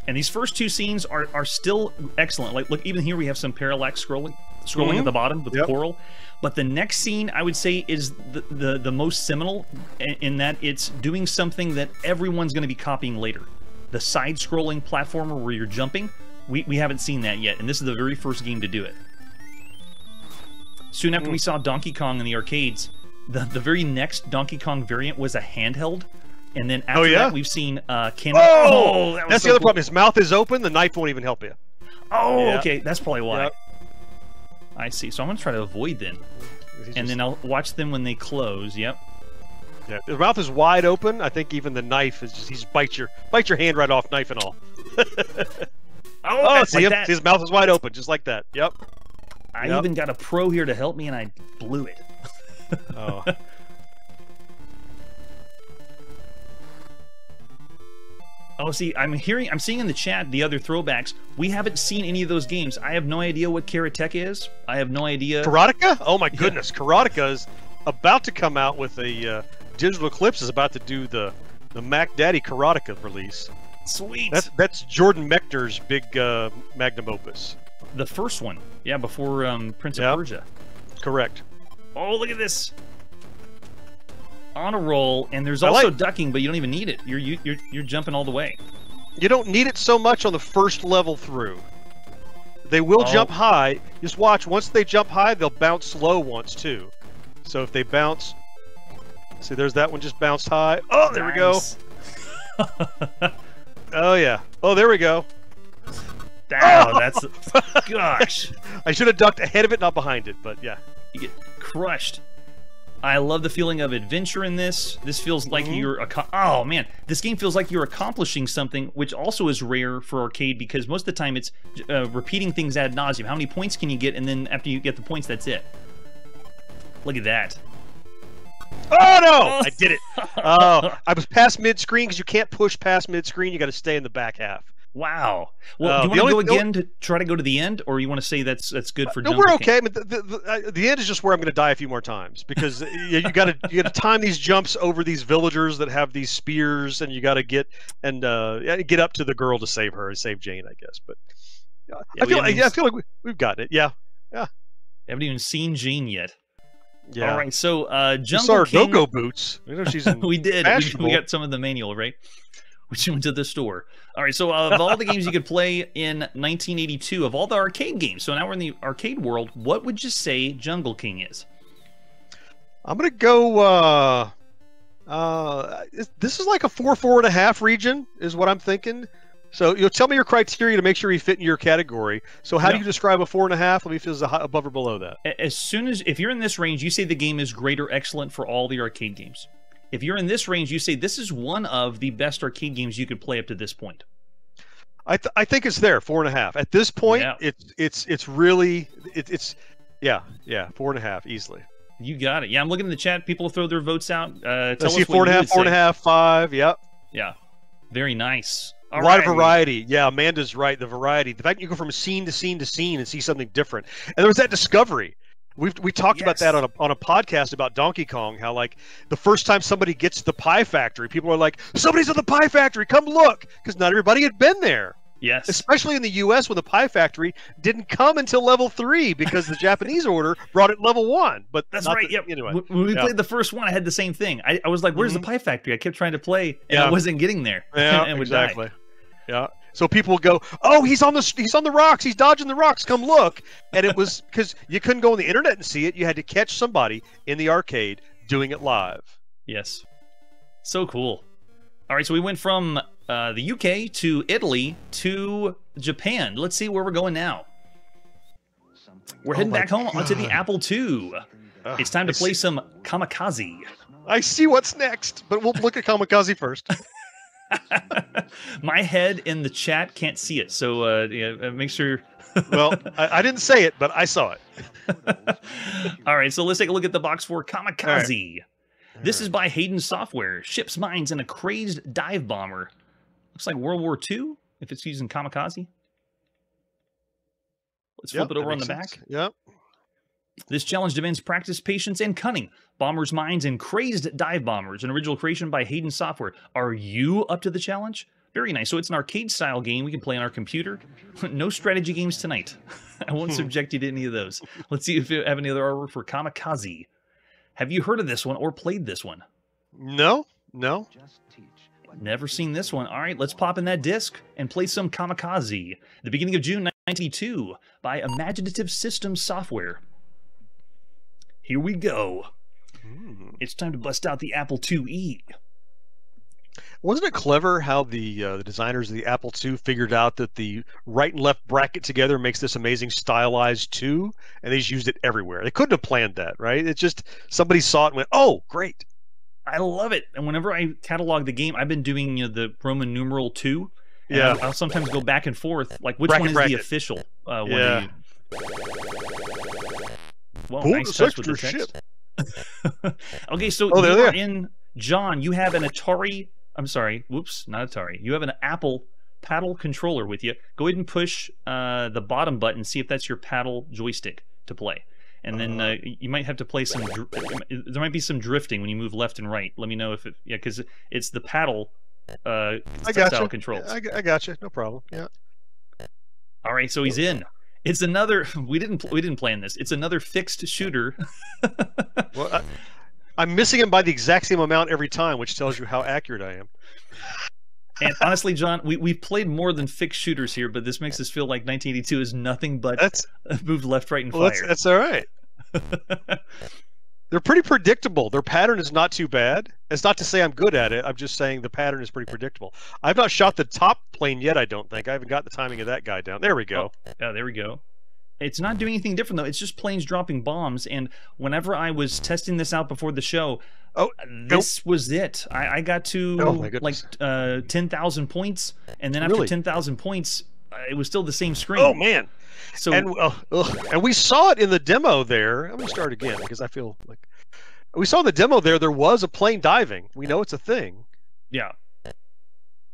[SPEAKER 1] And these first two scenes are still excellent. Like, look, even here we have some parallax scrolling at the bottom with coral. But the next scene, I would say, is the most seminal in that it's doing something that everyone's going to be copying later. The side-scrolling platformer where you're jumping, we haven't seen that yet, and this is the very first game to do it. Soon after we saw Donkey Kong in the arcades, the very next Donkey Kong variant was a handheld, and then after that we've seen Candy.
[SPEAKER 2] Oh, that's the other problem. His mouth is open, the knife won't even help you.
[SPEAKER 1] Oh, okay, that's probably why. I see. So I'm going to try to avoid them. And then I'll watch them when they close. Yep.
[SPEAKER 2] Yeah, his mouth is wide open. I think even the knife is just, he just bites your hand right off, knife and all. See him? See, his mouth is wide open, just like that. Yep.
[SPEAKER 1] I even got a pro here to help me, and I blew it.
[SPEAKER 2] Oh.
[SPEAKER 1] Oh, see, I'm seeing in the chat the other throwbacks. We haven't seen any of those games. I have no idea what Karateka is. I have no idea.
[SPEAKER 2] Karateka? Oh my goodness, Karateka is about to come out with a Digital Eclipse is about to do the Mac Daddy Karateka release.
[SPEAKER 1] Sweet.
[SPEAKER 2] That's Jordan Mechner's big magnum opus.
[SPEAKER 1] The first one, yeah, before Prince of Persia.
[SPEAKER 2] Correct.
[SPEAKER 1] Oh, look at this. On a roll, and there's also ducking, but you don't even need it. You're jumping all the way.
[SPEAKER 2] You don't need it so much on the first level through. They will jump high. Just watch. Once they jump high, they'll bounce slow once too. So if they bounce, see, there's that one just bounced high. Oh, there we go. Oh yeah. Oh, there we go.
[SPEAKER 1] Wow, that's gosh.
[SPEAKER 2] I should have ducked ahead of it, not behind it, but yeah.
[SPEAKER 1] You get crushed. I love the feeling of adventure in this. This feels like you're... Oh, man. This game feels like you're accomplishing something, which also is rare for arcade, because most of the time it's repeating things ad nauseum. How many points can you get, and then after you get the points, that's it. Look at that.
[SPEAKER 2] Oh, no! I did it. I was past mid-screen, because you can't push past mid-screen. You got to stay in the back half.
[SPEAKER 1] Wow. Well, do you want to go again to try to go to the end, or you want to say that's good for?
[SPEAKER 2] No, we're okay. I mean, the end is just where I'm going to die a few more times because you got to time these jumps over these villagers that have these spears, and you got to get up to the girl to save her, save Jane, I guess. But I feel like we've gotten it. Yeah.
[SPEAKER 1] Haven't even seen Jane yet.
[SPEAKER 2] Yeah.
[SPEAKER 1] All right. So Jungle
[SPEAKER 2] we saw her
[SPEAKER 1] King...
[SPEAKER 2] go-go boots. I know she's in
[SPEAKER 1] we did. We got some of the manual, right? Which went to the store. All right, so of all the games you could play in 1982, of all the arcade games, so now we're in the arcade world, what would you say Jungle King is?
[SPEAKER 2] I'm going to go, this is like a 4.5 region, is what I'm thinking. So you'll tell me your criteria to make sure you fit in your category. So how do
[SPEAKER 1] Yeah.
[SPEAKER 2] you describe a 4.5? Let me feel above or below that.
[SPEAKER 1] As soon as, if you're in this range, you say the game is great or excellent for all the arcade games. If you're in this range, you say this is one of the best arcade games you could play up to this point.
[SPEAKER 2] I think it's there, 4.5. At this point, it's really 4.5 easily.
[SPEAKER 1] You got it. Yeah, I'm looking in the chat. People throw their votes out. Tell us
[SPEAKER 2] see,
[SPEAKER 1] what
[SPEAKER 2] 4.5, 4.5, 5. Yep.
[SPEAKER 1] Yeah, very nice.
[SPEAKER 2] A lot of variety. Yeah, Amanda's right. The variety. The fact you go from scene to scene to scene and see something different. And there was that discovery. We talked about that on a podcast about Donkey Kong. How like the first time somebody gets to the Pie Factory, people are like, "Somebody's at the Pie Factory, come look!" Because not everybody had been there.
[SPEAKER 1] Yes.
[SPEAKER 2] Especially in the U.S. when the Pie Factory didn't come until level 3 because the Japanese order brought it level 1. But
[SPEAKER 1] that's right. Yep.
[SPEAKER 2] Anyway,
[SPEAKER 1] when we played the first one, I had the same thing. I was like, "Where's the Pie Factory?" I kept trying to play, and I wasn't getting there.
[SPEAKER 2] Yeah,
[SPEAKER 1] and
[SPEAKER 2] exactly. Yeah. So people would go, "Oh, he's on the rocks. He's dodging the rocks. Come look!" And it was because you couldn't go on the internet and see it. You had to catch somebody in the arcade doing it live.
[SPEAKER 1] Yes. So cool. All right, so we went from the UK to Italy to Japan. Let's see where we're going now. We're heading back home onto the Apple II. It's time to play some Kamikaze.
[SPEAKER 2] I see what's next, but we'll look at Kamikaze first.
[SPEAKER 1] My head in the chat can't see it, so make sure.
[SPEAKER 2] Well, I didn't say it, but I saw it.
[SPEAKER 1] All right, so let's take a look at the box for Kamikaze. This is by Hayden Software. Ships mines in a crazed dive bomber. Looks like World War II, if it's using Kamikaze. Let's flip it over on the back.
[SPEAKER 2] Yep.
[SPEAKER 1] This challenge demands practice, patience, and cunning. Bombers, mines, and crazed dive bombers. An original creation by Hayden Software. Are you up to the challenge? Very nice. So it's an arcade-style game we can play on our computer. No strategy games tonight. I won't subject you to any of those. Let's see if you have any other artwork for Kamikaze. Have you heard of this one or played this one?
[SPEAKER 2] No.
[SPEAKER 1] Never seen this one. All right, let's pop in that disc and play some Kamikaze. The beginning of June 1992 by Imaginative Systems Software. Here we go. It's time to bust out the Apple IIe.
[SPEAKER 2] Wasn't it clever how the designers of the Apple II figured out that the right and left bracket together makes this amazing stylized 2, and they just used it everywhere. They couldn't have planned that, right? It's just somebody saw it and went, "Oh, great."
[SPEAKER 1] I love it. And whenever I catalog the game, I've been doing the Roman numeral 2.
[SPEAKER 2] Yeah.
[SPEAKER 1] I'll sometimes go back and forth, like which one is the official?
[SPEAKER 2] Yeah.
[SPEAKER 1] Well, nice touch with the text. Okay, so you are in, John, you have an Atari, I'm sorry, whoops, not Atari. You have an Apple paddle controller with you. Go ahead and push the bottom button, see if that's your paddle joystick to play. And then you might have to play some, there might be some drifting when you move left and right. Let me know if it, because it's the paddle style controls.
[SPEAKER 2] I got you, no problem, yeah.
[SPEAKER 1] All right, so he's in. It's another. We didn't plan this. It's another fixed shooter.
[SPEAKER 2] Well, I'm missing him by the exact same amount every time, which tells you how accurate I am.
[SPEAKER 1] And honestly, John, we've played more than fixed shooters here, but this makes us feel like 1982 is nothing but move left, right, and fire.
[SPEAKER 2] That's all right. They're pretty predictable. Their pattern is not too bad. It's not to say I'm good at it. I'm just saying the pattern is pretty predictable. I've not shot the top plane yet, I don't think. I haven't got the timing of that guy down. There we go.
[SPEAKER 1] Oh, yeah, there we go. It's not doing anything different, though. It's just planes dropping bombs. And whenever I was testing this out before the show, this was it. I got to like 10,000 points. And then after 10,000 points, it was still the same screen.
[SPEAKER 2] Oh, man.
[SPEAKER 1] So,
[SPEAKER 2] and we saw it in the demo there. I'm going to start again because I feel like we saw in the demo there was a plane diving. We know it's a thing.
[SPEAKER 1] Yeah.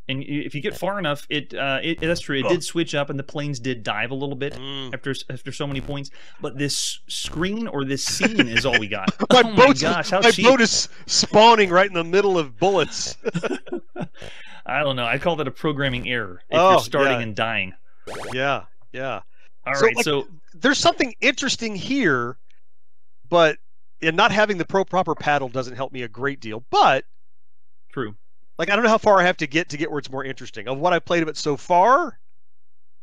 [SPEAKER 1] And if you get far enough, that's true. It did switch up, and the planes did dive a little bit after so many points. But this screen or this scene is all we got.
[SPEAKER 2] my gosh, how cheap. My boat is spawning right in the middle of bullets.
[SPEAKER 1] I don't know. I call that a programming error if you're starting and dying.
[SPEAKER 2] Yeah, yeah.
[SPEAKER 1] All right, so
[SPEAKER 2] there's something interesting here, but not having the proper paddle doesn't help me a great deal. But
[SPEAKER 1] true.
[SPEAKER 2] Like, I don't know how far I have to get where it's more interesting. Of what I've played of it so far,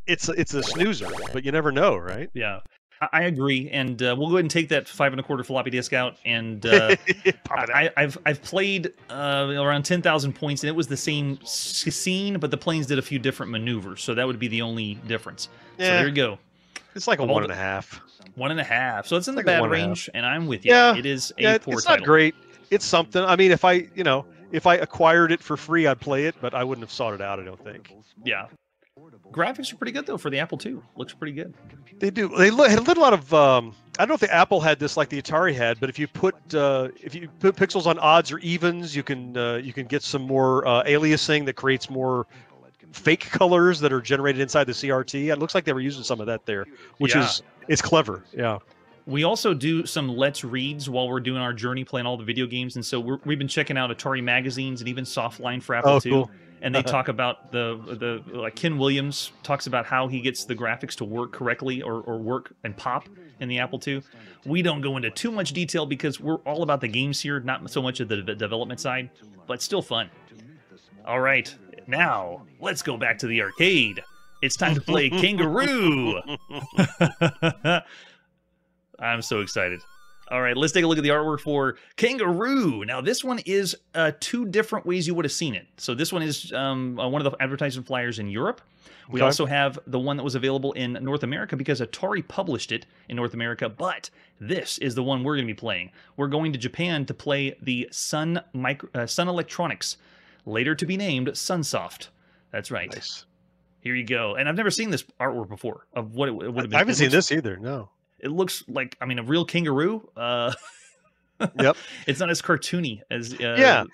[SPEAKER 2] it's a snoozer, but you never know, right?
[SPEAKER 1] Yeah. I agree, and we'll go ahead and take that 5 1/4 floppy disk out, and I've played around 10,000 points, and it was the same scene, but the planes did a few different maneuvers, so that would be the only difference. Yeah. So there you go.
[SPEAKER 2] It's like a 1.5.
[SPEAKER 1] 1.5. So it's in the bad range, and I'm with you.
[SPEAKER 2] Yeah,
[SPEAKER 1] it is a poor
[SPEAKER 2] it's
[SPEAKER 1] title.
[SPEAKER 2] Not great. It's something. I mean, if I acquired it for free, I'd play it, but I wouldn't have sought it out, I don't think.
[SPEAKER 1] Yeah. Graphics are pretty good though for the Apple II. Looks pretty good.
[SPEAKER 2] They do. They had a little lot of. I don't know if the Apple had this like the Atari had, but if you put pixels on odds or evens, you can get some more aliasing that creates more fake colors that are generated inside the CRT. It looks like they were using some of that there, which it's clever. Yeah.
[SPEAKER 1] We also do some Let's Reads while we're doing our journey playing all the video games, and so we've been checking out Atari magazines and even Softline for Apple II. Cool. And they talk about the like Ken Williams talks about how he gets the graphics to work correctly or work and pop in the Apple II. We don't go into too much detail because we're all about the games here, not so much of the development side, but still fun. All right, now let's go back to the arcade. It's time to play Kangaroo. I'm so excited. All right, let's take a look at the artwork for Kangaroo. Now, this one is 2 different ways you would have seen it. So this one is one of the advertising flyers in Europe. We also have the one that was available in North America because Atari published it in North America, but this is the one we're going to be playing. We're going to Japan to play the Sun Electronics, later to be named Sunsoft. That's right. Nice. Here you go. And I've never seen this artwork before of what it would have been.
[SPEAKER 2] I haven't seen this either, no.
[SPEAKER 1] It looks like, I mean, a real kangaroo.
[SPEAKER 2] Yep.
[SPEAKER 1] It's not as cartoony as...
[SPEAKER 2] yeah,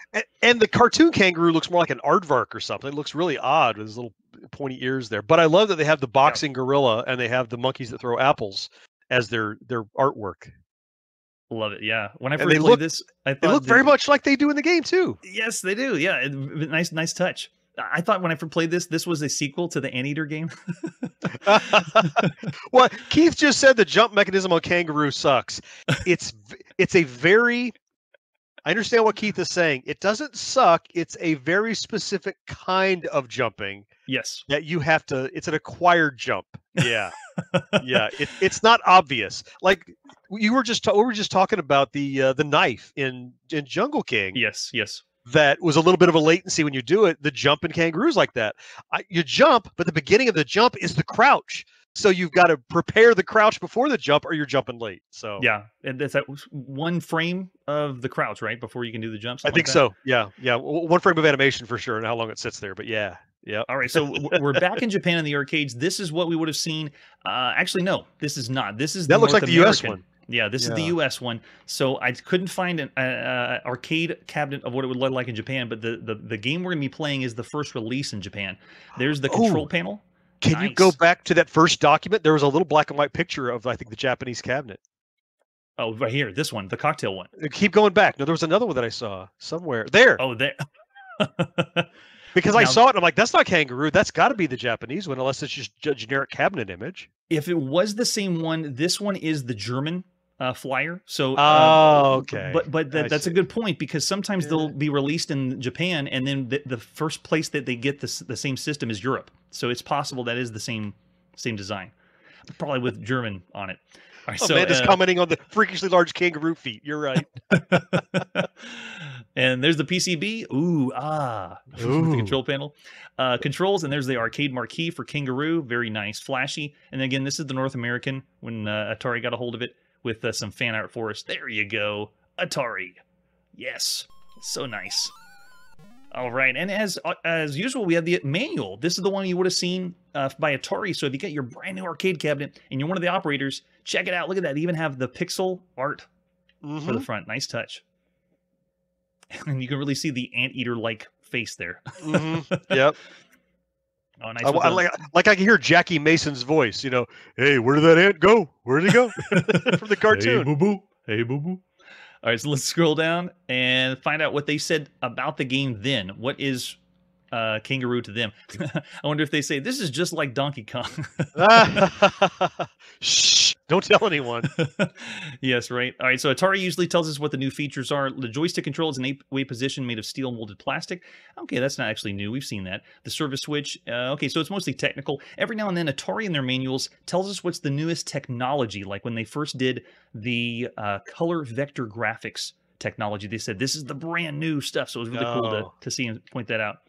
[SPEAKER 2] and the cartoon kangaroo looks more like an aardvark or something. It looks really odd with his little pointy ears there. But I love that they have the boxing gorilla and they have the monkeys that throw apples as their artwork.
[SPEAKER 1] Love it, yeah. When I first played this, I thought...
[SPEAKER 2] They look very much like they do in the game, too.
[SPEAKER 1] Yes, they do, yeah. Nice touch. I thought when I first played this was a sequel to the Anteater game.
[SPEAKER 2] Well, Keith just said the jump mechanism on Kangaroo sucks. It's a very... I understand what Keith is saying. It doesn't suck. It's a very specific kind of jumping.
[SPEAKER 1] Yes.
[SPEAKER 2] That you have to... It's an acquired jump. Yeah. Yeah. It's not obvious. Like, we were just talking about the knife in Jungle King.
[SPEAKER 1] Yes, yes.
[SPEAKER 2] That was a little bit of a latency when you do it. The jump in Kangaroos like that. You jump, but the beginning of the jump is the crouch. So you've got to prepare the crouch before the jump or you're jumping late. So
[SPEAKER 1] yeah, and that's that 1 frame of the crouch, right? Before you can do the jump.
[SPEAKER 2] I think so. Yeah. Yeah. 1 frame of animation for sure and how long it sits there. But yeah. Yeah.
[SPEAKER 1] All right. So we're back in Japan in the arcades. This is what we would have seen. Actually, no, this is not. This is
[SPEAKER 2] that looks like the US one.
[SPEAKER 1] Yeah, this is the U.S. one. So I couldn't find an arcade cabinet of what it would look like in Japan, but the game we're going to be playing is the first release in Japan. There's the control panel.
[SPEAKER 2] Can you go back to that first document? There was a little black and white picture of, I think, the Japanese cabinet.
[SPEAKER 1] Oh, right here. This one, the cocktail one.
[SPEAKER 2] Keep going back. No, there was another one that I saw somewhere. There.
[SPEAKER 1] Oh, there.
[SPEAKER 2] Because I saw it, and I'm like, that's not Kangaroo. That's got to be the Japanese one, unless it's just a generic cabinet image.
[SPEAKER 1] If it was the same one, this one is the German flyer. So,
[SPEAKER 2] okay.
[SPEAKER 1] But that's a good point because sometimes they'll be released in Japan, and then the first place that they get the same system is Europe. So it's possible that is the same design, probably with German on it. All right, so
[SPEAKER 2] Amanda's commenting on the freakishly large kangaroo feet. You're right.
[SPEAKER 1] And there's the PCB. Ooh. The control panel. Controls, and there's the arcade marquee for Kangaroo. Very nice, flashy. And again, this is the North American when Atari got a hold of it with some fan art for us. There you go. Atari. Yes. So nice. All right, and as usual, we have the manual. This is the one you would have seen by Atari. So if you get your brand new arcade cabinet and you're one of the operators, check it out. Look at that. They even have the pixel art for the front. Nice touch. And you can really see the anteater-like face there.
[SPEAKER 2] Yep.
[SPEAKER 1] Oh, nice.
[SPEAKER 2] I can hear Jackie Mason's voice. You know, hey, where did that ant go? Where did he go? From the cartoon.
[SPEAKER 1] Hey, boo-boo. Hey, boo-boo. All right, so let's scroll down and find out what they said about the game then. What is Kangaroo to them? I wonder if they say, this is just like Donkey Kong.
[SPEAKER 2] Shh. Don't tell anyone.
[SPEAKER 1] Yes, right. All right, so Atari usually tells us what the new features are. The joystick control is an 8-way position made of steel molded plastic. Okay, that's not actually new. We've seen that. The service switch. Okay, so it's mostly technical. Every now and then, Atari in their manuals tells us what's the newest technology, like when they first did the color vector graphics technology. They said, this is the brand new stuff, so it was really cool to see and point that out.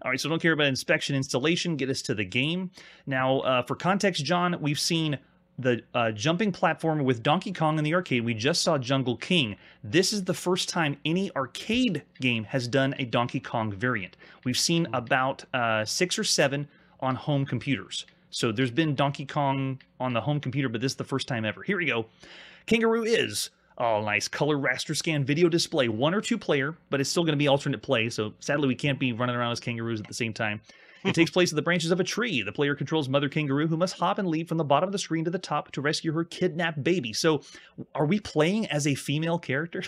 [SPEAKER 1] All right, so don't care about inspection, installation. Get us to the game. Now, for context, John, we've seen the jumping platformer with Donkey Kong in the arcade. We just saw Jungle King. This is the first time any arcade game has done a Donkey Kong variant. We've seen about 6 or 7 on home computers. So there's been Donkey Kong on the home computer, but this is the first time ever. Here we go. Kangaroo is... Oh, nice. Color raster scan video display. 1 or 2 player, but it's still going to be alternate play, so sadly we can't be running around as kangaroos at the same time. It takes place in the branches of a tree. The player controls Mother Kangaroo, who must hop and leap from the bottom of the screen to the top to rescue her kidnapped baby. So, are we playing as a female character?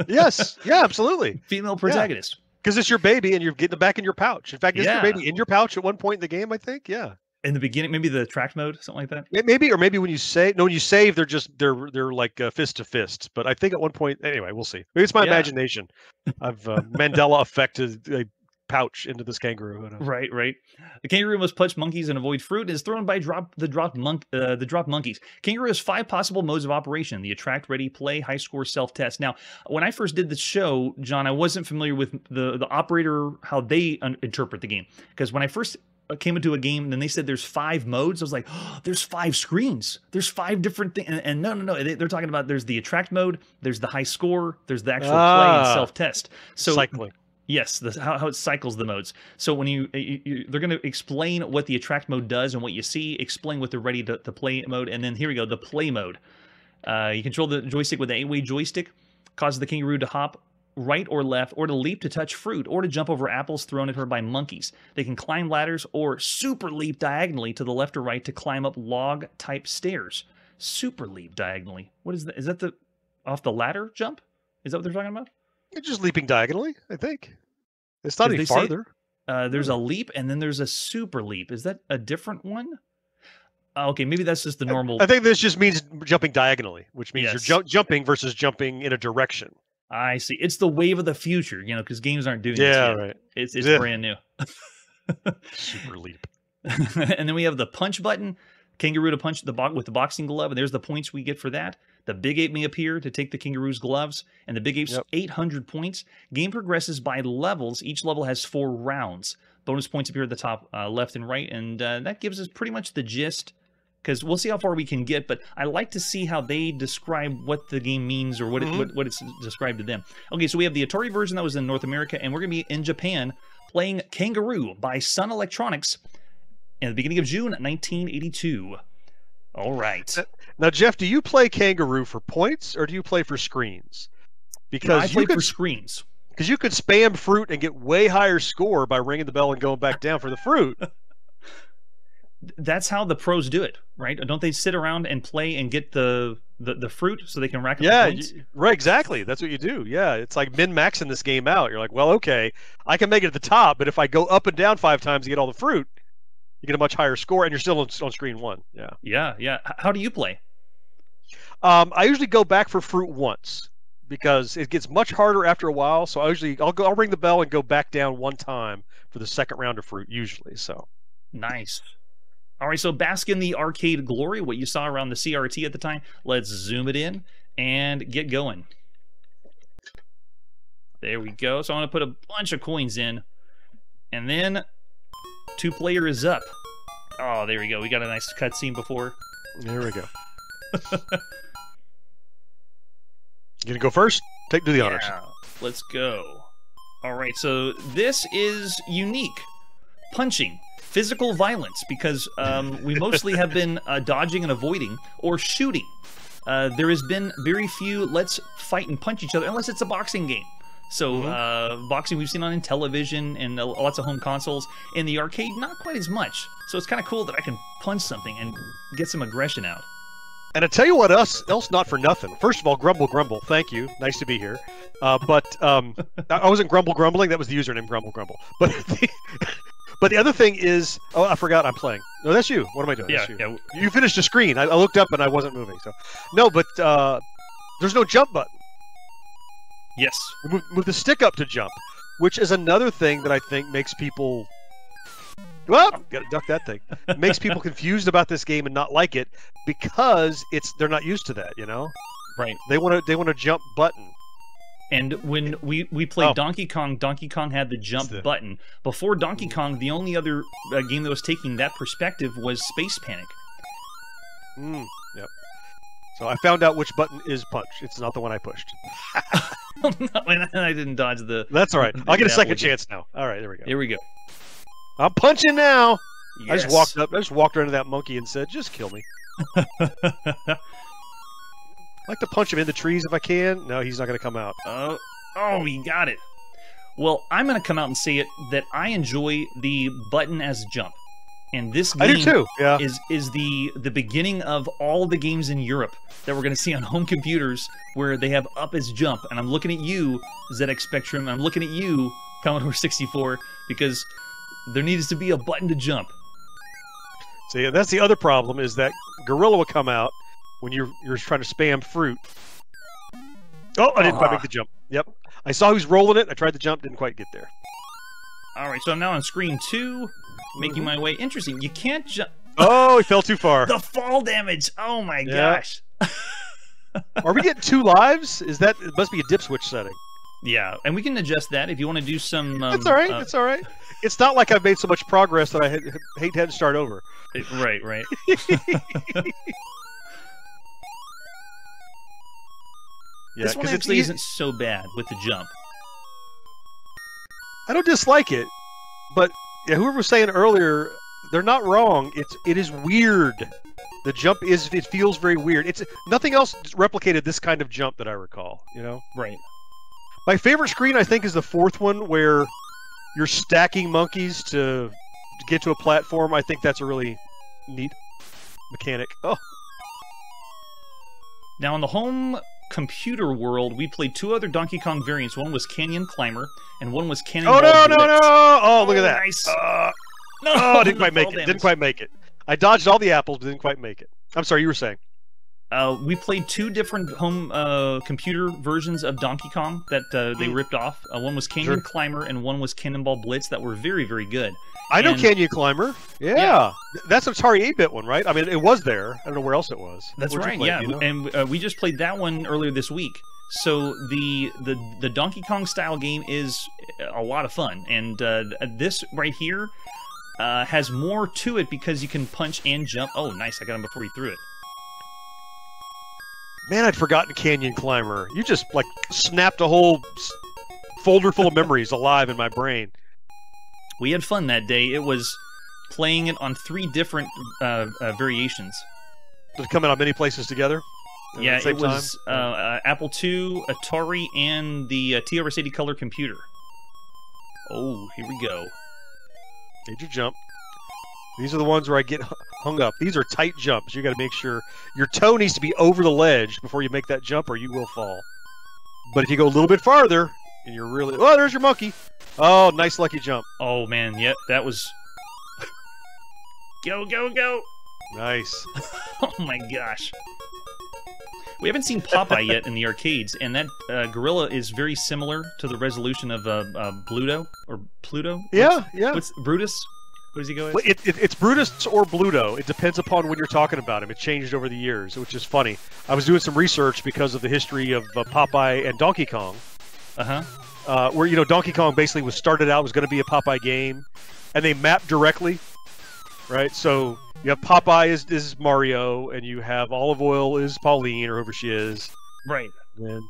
[SPEAKER 2] Yes. Yeah, absolutely.
[SPEAKER 1] Female protagonist.
[SPEAKER 2] Because it's your baby and you're getting it back in your pouch. In fact, is your baby in your pouch at one point in the game, I think? Yeah.
[SPEAKER 1] In the beginning, maybe the track mode, something like that.
[SPEAKER 2] Maybe, or maybe when you save. No, when you save, they're like fist to fist. But I think at one point, anyway, we'll see. Maybe it's my imagination. I've Mandela affected a pouch into this kangaroo.
[SPEAKER 1] Right. The kangaroo must punch monkeys and avoid fruit. And is thrown by the drop monkeys. Kangaroo has 5 possible modes of operation: the attract, ready, play, high score, self test. Now, when I first did the show, John, I wasn't familiar with the operator, how they interpret the game, because when I first came into a game and then they said there's 5 modes, I was like, oh, there's 5 screens, there's 5 different things. And no, they're talking about there's the attract mode, there's the high score, there's the actual play and self-test. So
[SPEAKER 2] cycling.
[SPEAKER 1] Yes, how it cycles the modes. So when they're going to explain what the attract mode does and what you see, explain what they're ready to play mode, and then here we go, the play mode. You control the joystick with the 8-way joystick, causes the kangaroo to hop right or left, or to leap to touch fruit, or to jump over apples thrown at her by monkeys. They can climb ladders or super leap diagonally to the left or right to climb up log-type stairs. Super leap diagonally. What is that? Is that the off the ladder jump? Is that what they're talking about?
[SPEAKER 2] It's just leaping diagonally, I think. It's not any farther.
[SPEAKER 1] There's a leap, and then there's a super leap. Is that a different one? Okay, maybe that's just the normal...
[SPEAKER 2] I think this just means jumping diagonally, which means you're jumping versus jumping in a direction.
[SPEAKER 1] I see. It's the wave of the future, because games aren't doing this yet.
[SPEAKER 2] Right.
[SPEAKER 1] It's brand new.
[SPEAKER 2] Super leap.
[SPEAKER 1] And then we have the punch button. Kangaroo to punch with the boxing glove, and there's the points we get for that. The Big Ape may appear to take the kangaroo's gloves, and the Big Ape's 800 points. Game progresses by levels. Each level has 4 rounds. Bonus points appear at the top left and right, and that gives us pretty much the gist, because we'll see how far we can get, but I like to see how they describe what the game means, or what it's described to them. Okay, so we have the Atari version that was in North America, and we're going to be in Japan playing Kangaroo by Sun Electronics in the beginning of June 1982. All right.
[SPEAKER 2] Now, Jeff, do you play Kangaroo for points, or do you play for screens?
[SPEAKER 1] Because I play for screens.
[SPEAKER 2] Because you could spam fruit and get way higher score by ringing the bell and going back down for the fruit.
[SPEAKER 1] That's how the pros do it, right? Don't they sit around and play and get the fruit so they can rack up the points?
[SPEAKER 2] Right, exactly. That's what you do. Yeah, it's like min-maxing this game out. You're like, well, okay, I can make it at the top, but if I go up and down 5 times to get all the fruit, you get a much higher score, and you're still on screen 1.
[SPEAKER 1] Yeah. How do you play?
[SPEAKER 2] I usually go back for fruit once, because it gets much harder after a while. So I'll ring the bell and go back down 1 time for the second round of fruit usually. So
[SPEAKER 1] nice. All right, so bask in the arcade glory, what you saw around the CRT at the time. Let's zoom it in and get going. There we go. So I'm going to put a bunch of coins in, and then 2-player is up. Oh, there we go. We got a nice cutscene before.
[SPEAKER 2] There we go. You gonna go first? Do the honors.
[SPEAKER 1] Let's go. All right, so this is unique. Punching. Physical violence, because we mostly have been dodging and avoiding, or shooting. There has been very few let's fight and punch each other, unless it's a boxing game. So boxing we've seen on television and lots of home consoles. In the arcade, not quite as much. So it's kind of cool that I can punch something and get some aggression out.
[SPEAKER 2] And I tell you what else not for nothing. First of all, Grumble. Thank you. Nice to be here. But I wasn't grumbling. That was the username, Grumble. But the other thing is, oh, I forgot I'm playing. No, that's you. What am I doing?
[SPEAKER 1] Yeah,
[SPEAKER 2] you.
[SPEAKER 1] yeah.
[SPEAKER 2] You finished the screen. I looked up and I wasn't moving. So, no, but there's no jump button.
[SPEAKER 1] Yes.
[SPEAKER 2] Move the stick up to jump, which is another thing that I think makes people. Well, gotta duck that thing. Makes people confused about this game and not like it because they're not used to that. You know.
[SPEAKER 1] Right.
[SPEAKER 2] They want a jump button.
[SPEAKER 1] And when we played Donkey Kong had the jump button. Before Donkey Kong, the only other game that was taking that perspective was Space Panic.
[SPEAKER 2] Yep. So I found out which button is punch. It's not the one I pushed.
[SPEAKER 1] I didn't dodge the...
[SPEAKER 2] That's all right. I'll get a second chance now. All right, there we go.
[SPEAKER 1] Here we go.
[SPEAKER 2] I'm punching now.
[SPEAKER 1] Yes.
[SPEAKER 2] I just walked around to that monkey and said, just kill me. I like to punch him in the trees if I can. No, he's not going to come out.
[SPEAKER 1] Oh, he got it. Well, I'm going to come out and say it that I enjoy the button as jump. And this game
[SPEAKER 2] I do too. Yeah.
[SPEAKER 1] is the beginning of all the games in Europe that we're going to see on home computers where they have up as jump. And I'm looking at you, ZX Spectrum, and I'm looking at you, Commodore 64, because there needs to be a button to jump.
[SPEAKER 2] So yeah, that's the other problem is that Gorilla will come out when you're trying to spam fruit. Oh, I didn't quite make the jump. Yep. I saw he was rolling it. I tried to jump, didn't quite get there.
[SPEAKER 1] All right, so I'm now on screen 2, making my way. Interesting. You can't jump.
[SPEAKER 2] Oh, he fell too far.
[SPEAKER 1] The fall damage. Oh my gosh.
[SPEAKER 2] Are we getting 2 lives? It must be a dip switch setting.
[SPEAKER 1] Yeah, and we can adjust that if you want to do some...
[SPEAKER 2] That's all right. It's all right. It's not like I've made so much progress that I hate having to start over.
[SPEAKER 1] Right, right.
[SPEAKER 2] Yeah,
[SPEAKER 1] this one actually isn't so bad with the jump.
[SPEAKER 2] I don't dislike it, but yeah, whoever was saying earlier, they're not wrong. It is weird. The jump it feels very weird. It's nothing else replicated this kind of jump that I recall. You know,
[SPEAKER 1] right?
[SPEAKER 2] My favorite screen, I think, is the 4th one where you're stacking monkeys to get to a platform. I think that's a really neat mechanic. Oh,
[SPEAKER 1] now in the home computer world, we played 2 other Donkey Kong variants. One was Canyon Climber, and one was Cannonball
[SPEAKER 2] no!
[SPEAKER 1] Blitz.
[SPEAKER 2] Oh, look at that!
[SPEAKER 1] Nice.
[SPEAKER 2] No, I didn't quite make it. Didn't quite make it. I dodged all the apples, but didn't quite make it. I'm sorry, you were saying.
[SPEAKER 1] We played 2 different home computer versions of Donkey Kong that they ripped off. One was Canyon Climber, and one was Cannonball Blitz that were very, very good.
[SPEAKER 2] I know Canyon Climber. Yeah. That's an Atari 8-bit one, right? I mean, it was there. I don't know where else it was.
[SPEAKER 1] That's right, yeah. You know? And we just played that one earlier this week. So the Donkey Kong style game is a lot of fun. And this right here has more to it because you can punch and jump. Oh, nice. I got him before he threw it.
[SPEAKER 2] Man, I'd forgotten Canyon Climber. You just, like, snapped a whole folder full of memories alive in my brain.
[SPEAKER 1] We had fun that day. It was playing it on 3 different variations.
[SPEAKER 2] Did it come out on many places together?
[SPEAKER 1] Yeah, it was Apple II, Atari, and the TRS-80 color computer. Oh, here we go.
[SPEAKER 2] Did you jump? These are the ones where I get hung up. These are tight jumps. You got to make sure your toe needs to be over the ledge before you make that jump, or you will fall. But if you go a little bit farther, and you're really... Oh, there's your monkey. Oh, nice lucky jump.
[SPEAKER 1] Oh, man. Yep, that was... Go, go, go.
[SPEAKER 2] Nice.
[SPEAKER 1] Oh, my gosh. We haven't seen Popeye yet in the arcades, and that gorilla is very similar to the resolution of Bluto, or Pluto?
[SPEAKER 2] Yeah.
[SPEAKER 1] What's Brutus? What does he go as?
[SPEAKER 2] Well, it's Brutus or Bluto. It depends upon when you're talking about him. It changed over the years, which is funny. I was doing some research because of the history of Popeye and Donkey Kong. Where, you know, Donkey Kong basically was going to be a Popeye game, and they mapped directly, right? So you have Popeye is Mario, and you have Olive Oil is Pauline, or whoever she is.
[SPEAKER 1] Right.
[SPEAKER 2] And...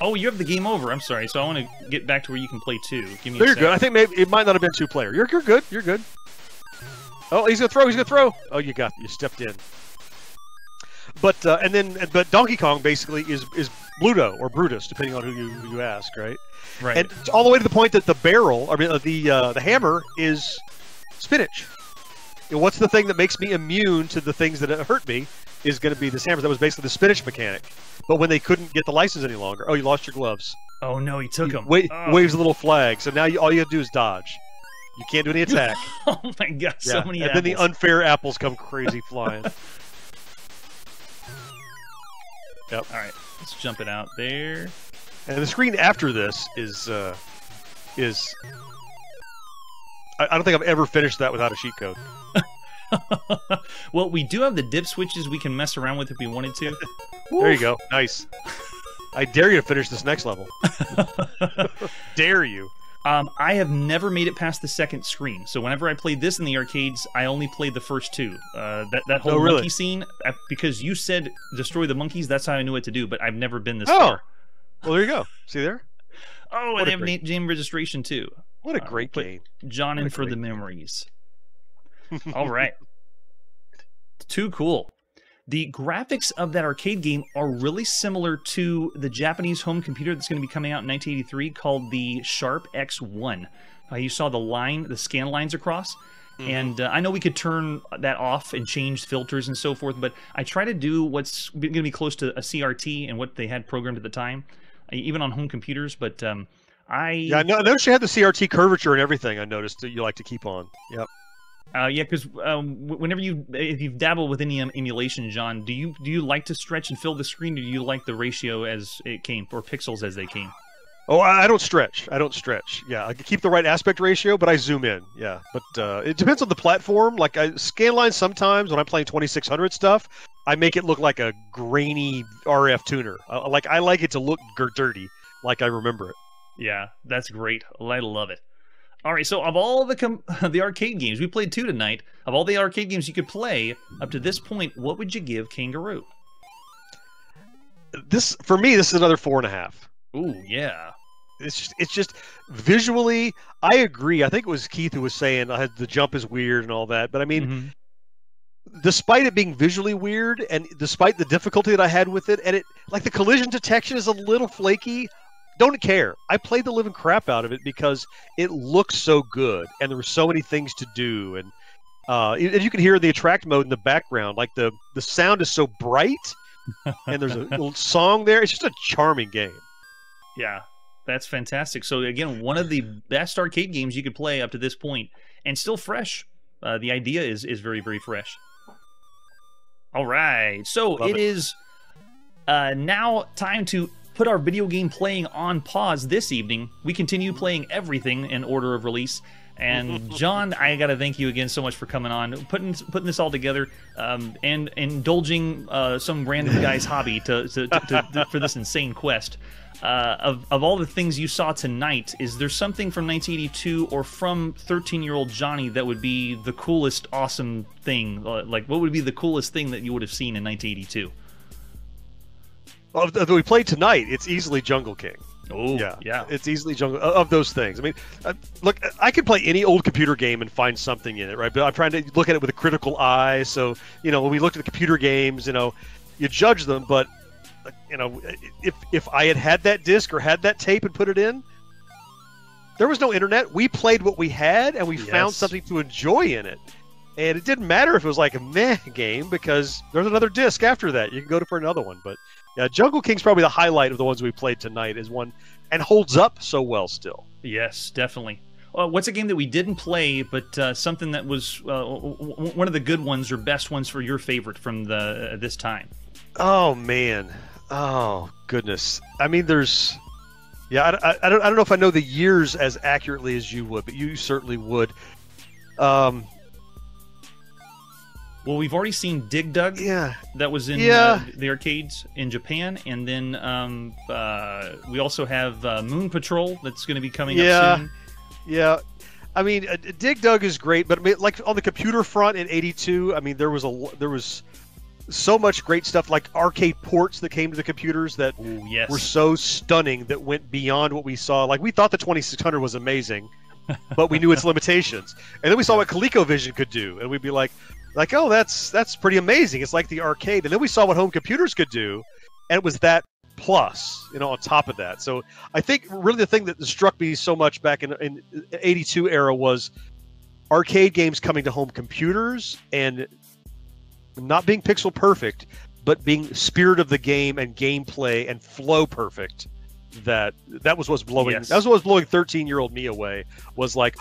[SPEAKER 1] Oh, you have the game over. I'm sorry. So I want to get back to where you can play 2. Give me.
[SPEAKER 2] You're good. I think maybe it might not have been 2-player. You're good. You're good. Oh, he's gonna throw. Oh, you stepped in. But Donkey Kong basically is Bluto or Brutus, depending on who you ask, right?
[SPEAKER 1] Right.
[SPEAKER 2] And all the way to the point that the barrel, the hammer is spinach. You know, what's the thing that makes me immune to the things that hurt me is going to be this hammer. That was basically the spinach mechanic. But when they couldn't get the license any longer, you lost your gloves.
[SPEAKER 1] Oh no, he took them.
[SPEAKER 2] Waves a little flag. So now all you have to do is dodge. You can't do any attack.
[SPEAKER 1] Oh my god, so many apples.
[SPEAKER 2] And then the unfair apples come crazy flying. Yep.
[SPEAKER 1] All right, let's jump it out there.
[SPEAKER 2] And the screen after this is I don't think I've ever finished that without a cheat code.
[SPEAKER 1] Well, we do have the dip switches we can mess around with if we wanted to.
[SPEAKER 2] There you go. Nice. I dare you to finish this next level. Dare you.
[SPEAKER 1] I have never made it past the second screen. So whenever I played this in the arcades, I only played the first two. That whole monkey scene, because you said destroy the monkeys, that's how I knew what to do, but I've never been this far.
[SPEAKER 2] Well, there you go. See there?
[SPEAKER 1] Oh, and they have game registration too.
[SPEAKER 2] What a great game.
[SPEAKER 1] John in for the memories. All right. Too cool. The graphics of that arcade game are really similar to the Japanese home computer that's going to be coming out in 1983 called the Sharp X1. You saw the scan lines across. And I know we could turn that off and change filters and so forth, but I try to do what's going to be close to a CRT and what they had programmed at the time, even on home computers. But I
[SPEAKER 2] noticed you had the CRT curvature and everything. I noticed that you like to keep on. Yep.
[SPEAKER 1] Yeah, because whenever if you've dabbled with any emulation, John, do you like to stretch and fill the screen, or do you like the ratio as it came, or pixels as they came?
[SPEAKER 2] Oh, I don't stretch. I don't stretch. Yeah, I keep the right aspect ratio, but I zoom in. Yeah, but it depends on the platform. Like scan lines sometimes when I'm playing 2600 stuff, I make it look like a grainy RF tuner. I like it to look dirty, like I remember it.
[SPEAKER 1] Yeah, that's great. I love it. All right, so of all the arcade games, we played 2 tonight. Of all the arcade games you could play up to this point, what would you give Kangaroo?
[SPEAKER 2] For me, this is another 4.5.
[SPEAKER 1] Ooh, yeah.
[SPEAKER 2] It's just visually, I agree. I think it was Keith who was saying the jump is weird and all that. But I mean, despite it being visually weird, and despite the difficulty that I had with it, and it like the collision detection is a little flaky. Don't care. I played the living crap out of it because it looks so good, and there were so many things to do, and you can hear the attract mode in the background. Like the sound is so bright, and there's a little song there. It's just a charming game.
[SPEAKER 1] Yeah, that's fantastic. So again, one of the best arcade games you could play up to this point, and still fresh. The idea is very, very fresh. All right, so it is now time to put our video game playing on pause this evening. We continue playing everything in order of release. And John, I gotta thank you again so much for coming on, putting this all together, and indulging some random guy's hobby for this insane quest. Of all the things you saw tonight, is there something from 1982 or from 13-year-old Johnny that would be the coolest, awesome thing? Like, what would be the coolest thing that you would have seen in 1982?
[SPEAKER 2] Well, that we played tonight, it's easily Jungle King.
[SPEAKER 1] Oh, yeah.
[SPEAKER 2] It's easily Jungle of those things. I mean, look, I could play any old computer game and find something in it, right? But I'm trying to look at it with a critical eye. So, when we looked at the computer games, you judge them. But, if I had that disc or had that tape and put it in, there was no internet. We played what we had, and we found something to enjoy in it. And it didn't matter if it was like a meh game, because there's another disc after that. You can go for another one. But yeah, Jungle King's probably the highlight of the ones we played tonight, is one, and holds up so well still.
[SPEAKER 1] Yes, definitely. What's a game that we didn't play, but something that was one of the good ones or best ones for your favorite from this time?
[SPEAKER 2] Oh man, oh goodness. I mean, there's, I don't know if I know the years as accurately as you would, but you certainly would.
[SPEAKER 1] Well, we've already seen Dig Dug.
[SPEAKER 2] Yeah.
[SPEAKER 1] That was in the arcades in Japan. And then we also have Moon Patrol that's going to be coming up soon.
[SPEAKER 2] Yeah. I mean, Dig Dug is great, but I mean, like on the computer front in '82, I mean, there was so much great stuff, like arcade ports that came to the computers that were so stunning, that went beyond what we saw. Like, we thought the 2600 was amazing, but we knew its limitations. And then we saw what ColecoVision could do, and we'd be like, oh, that's pretty amazing. It's like the arcade. And then we saw what home computers could do, and it was that plus, on top of that. So I think really the thing that struck me so much back in '82 era was arcade games coming to home computers and not being pixel perfect, but being spirit of the game and gameplay and flow perfect. That was what's blowing. That was what was blowing 13-year-old me away. Was like,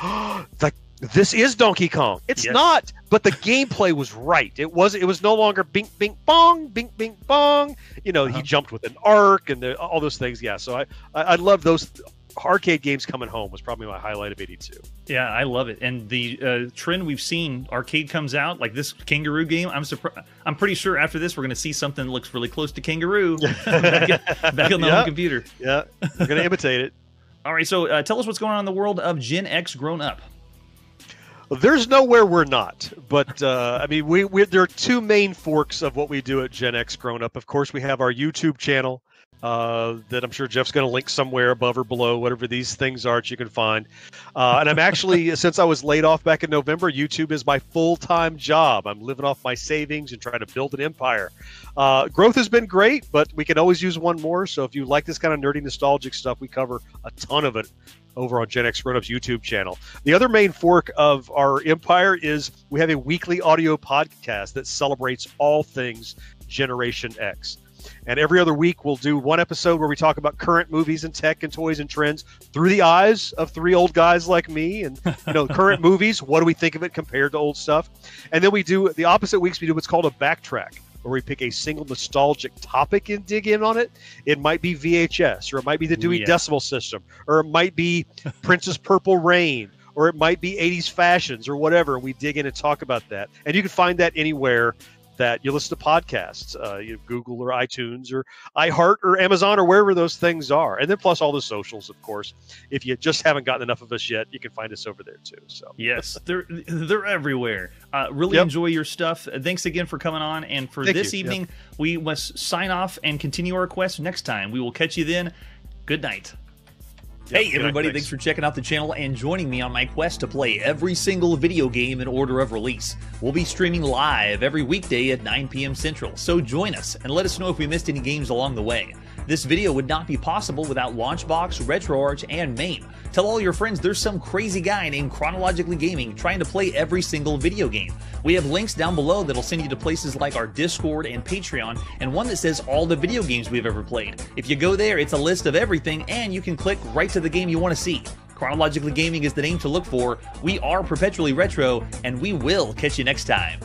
[SPEAKER 2] this is Donkey Kong. It's not, but the gameplay was right. It was no longer bink, bink, bong, bink, bink, bong. You know, he jumped with an arc and all those things. Yeah, so I love those arcade games coming home was probably my highlight of 82.
[SPEAKER 1] Yeah, I love it. And the trend we've seen, arcade comes out, like this Kangaroo game, I'm pretty sure after this we're going to see something that looks really close to Kangaroo back on the home computer.
[SPEAKER 2] Yeah, we're going to imitate it.
[SPEAKER 1] All right, so tell us what's going on in the world of GenXGrownUp.
[SPEAKER 2] There's nowhere we're not, but I mean, there are two main forks of what we do at GenXGrownUp. Of course, we have our YouTube channel that I'm sure Jeff's going to link somewhere above or below, whatever these things are that you can find. And I'm actually, since I was laid off back in November, YouTube is my full-time job. I'm living off my savings and trying to build an empire. Growth has been great, but we can always use one more. So if you like this kind of nerdy, nostalgic stuff, we cover a ton of it over on GenXGrownUp's YouTube channel. The other main fork of our empire is we have a weekly audio podcast that celebrates all things Generation X. And every other week, we'll do one episode where we talk about current movies and tech and toys and trends through the eyes of three old guys like me. And, you know, current movies, what do we think of it compared to old stuff? And then we do the opposite weeks, we do what's called a backtrack, where we pick a single nostalgic topic and dig in on it. It might be VHS, or it might be the Dewey Decimal System, or it might be Princess Purple Rain, or it might be 80s fashions, or whatever. And we dig in and talk about that. And you can find that anywhere that you listen to podcasts, Google or iTunes or iHeart or Amazon or wherever those things are. And then plus all the socials, of course. If you just haven't gotten enough of us yet, you can find us over there too. So
[SPEAKER 1] yes, they're everywhere. Really enjoy your stuff. Thanks again for coming on. And for this evening, we must sign off and continue our quest next time. We will catch you then. Good night. Hey everybody, thanks for checking out the channel and joining me on my quest to play every single video game in order of release. We'll be streaming live every weekday at 9 p.m. Central, so join us and let us know if we missed any games along the way. This video would not be possible without Launchbox, RetroArch, and MAME. Tell all your friends there's some crazy guy named Chronologically Gaming trying to play every single video game. We have links down below that'll send you to places like our Discord and Patreon, and one that says all the video games we've ever played. If you go there, it's a list of everything, and you can click right to the game you want to see. Chronologically Gaming is the name to look for. We are perpetually retro, and we will catch you next time.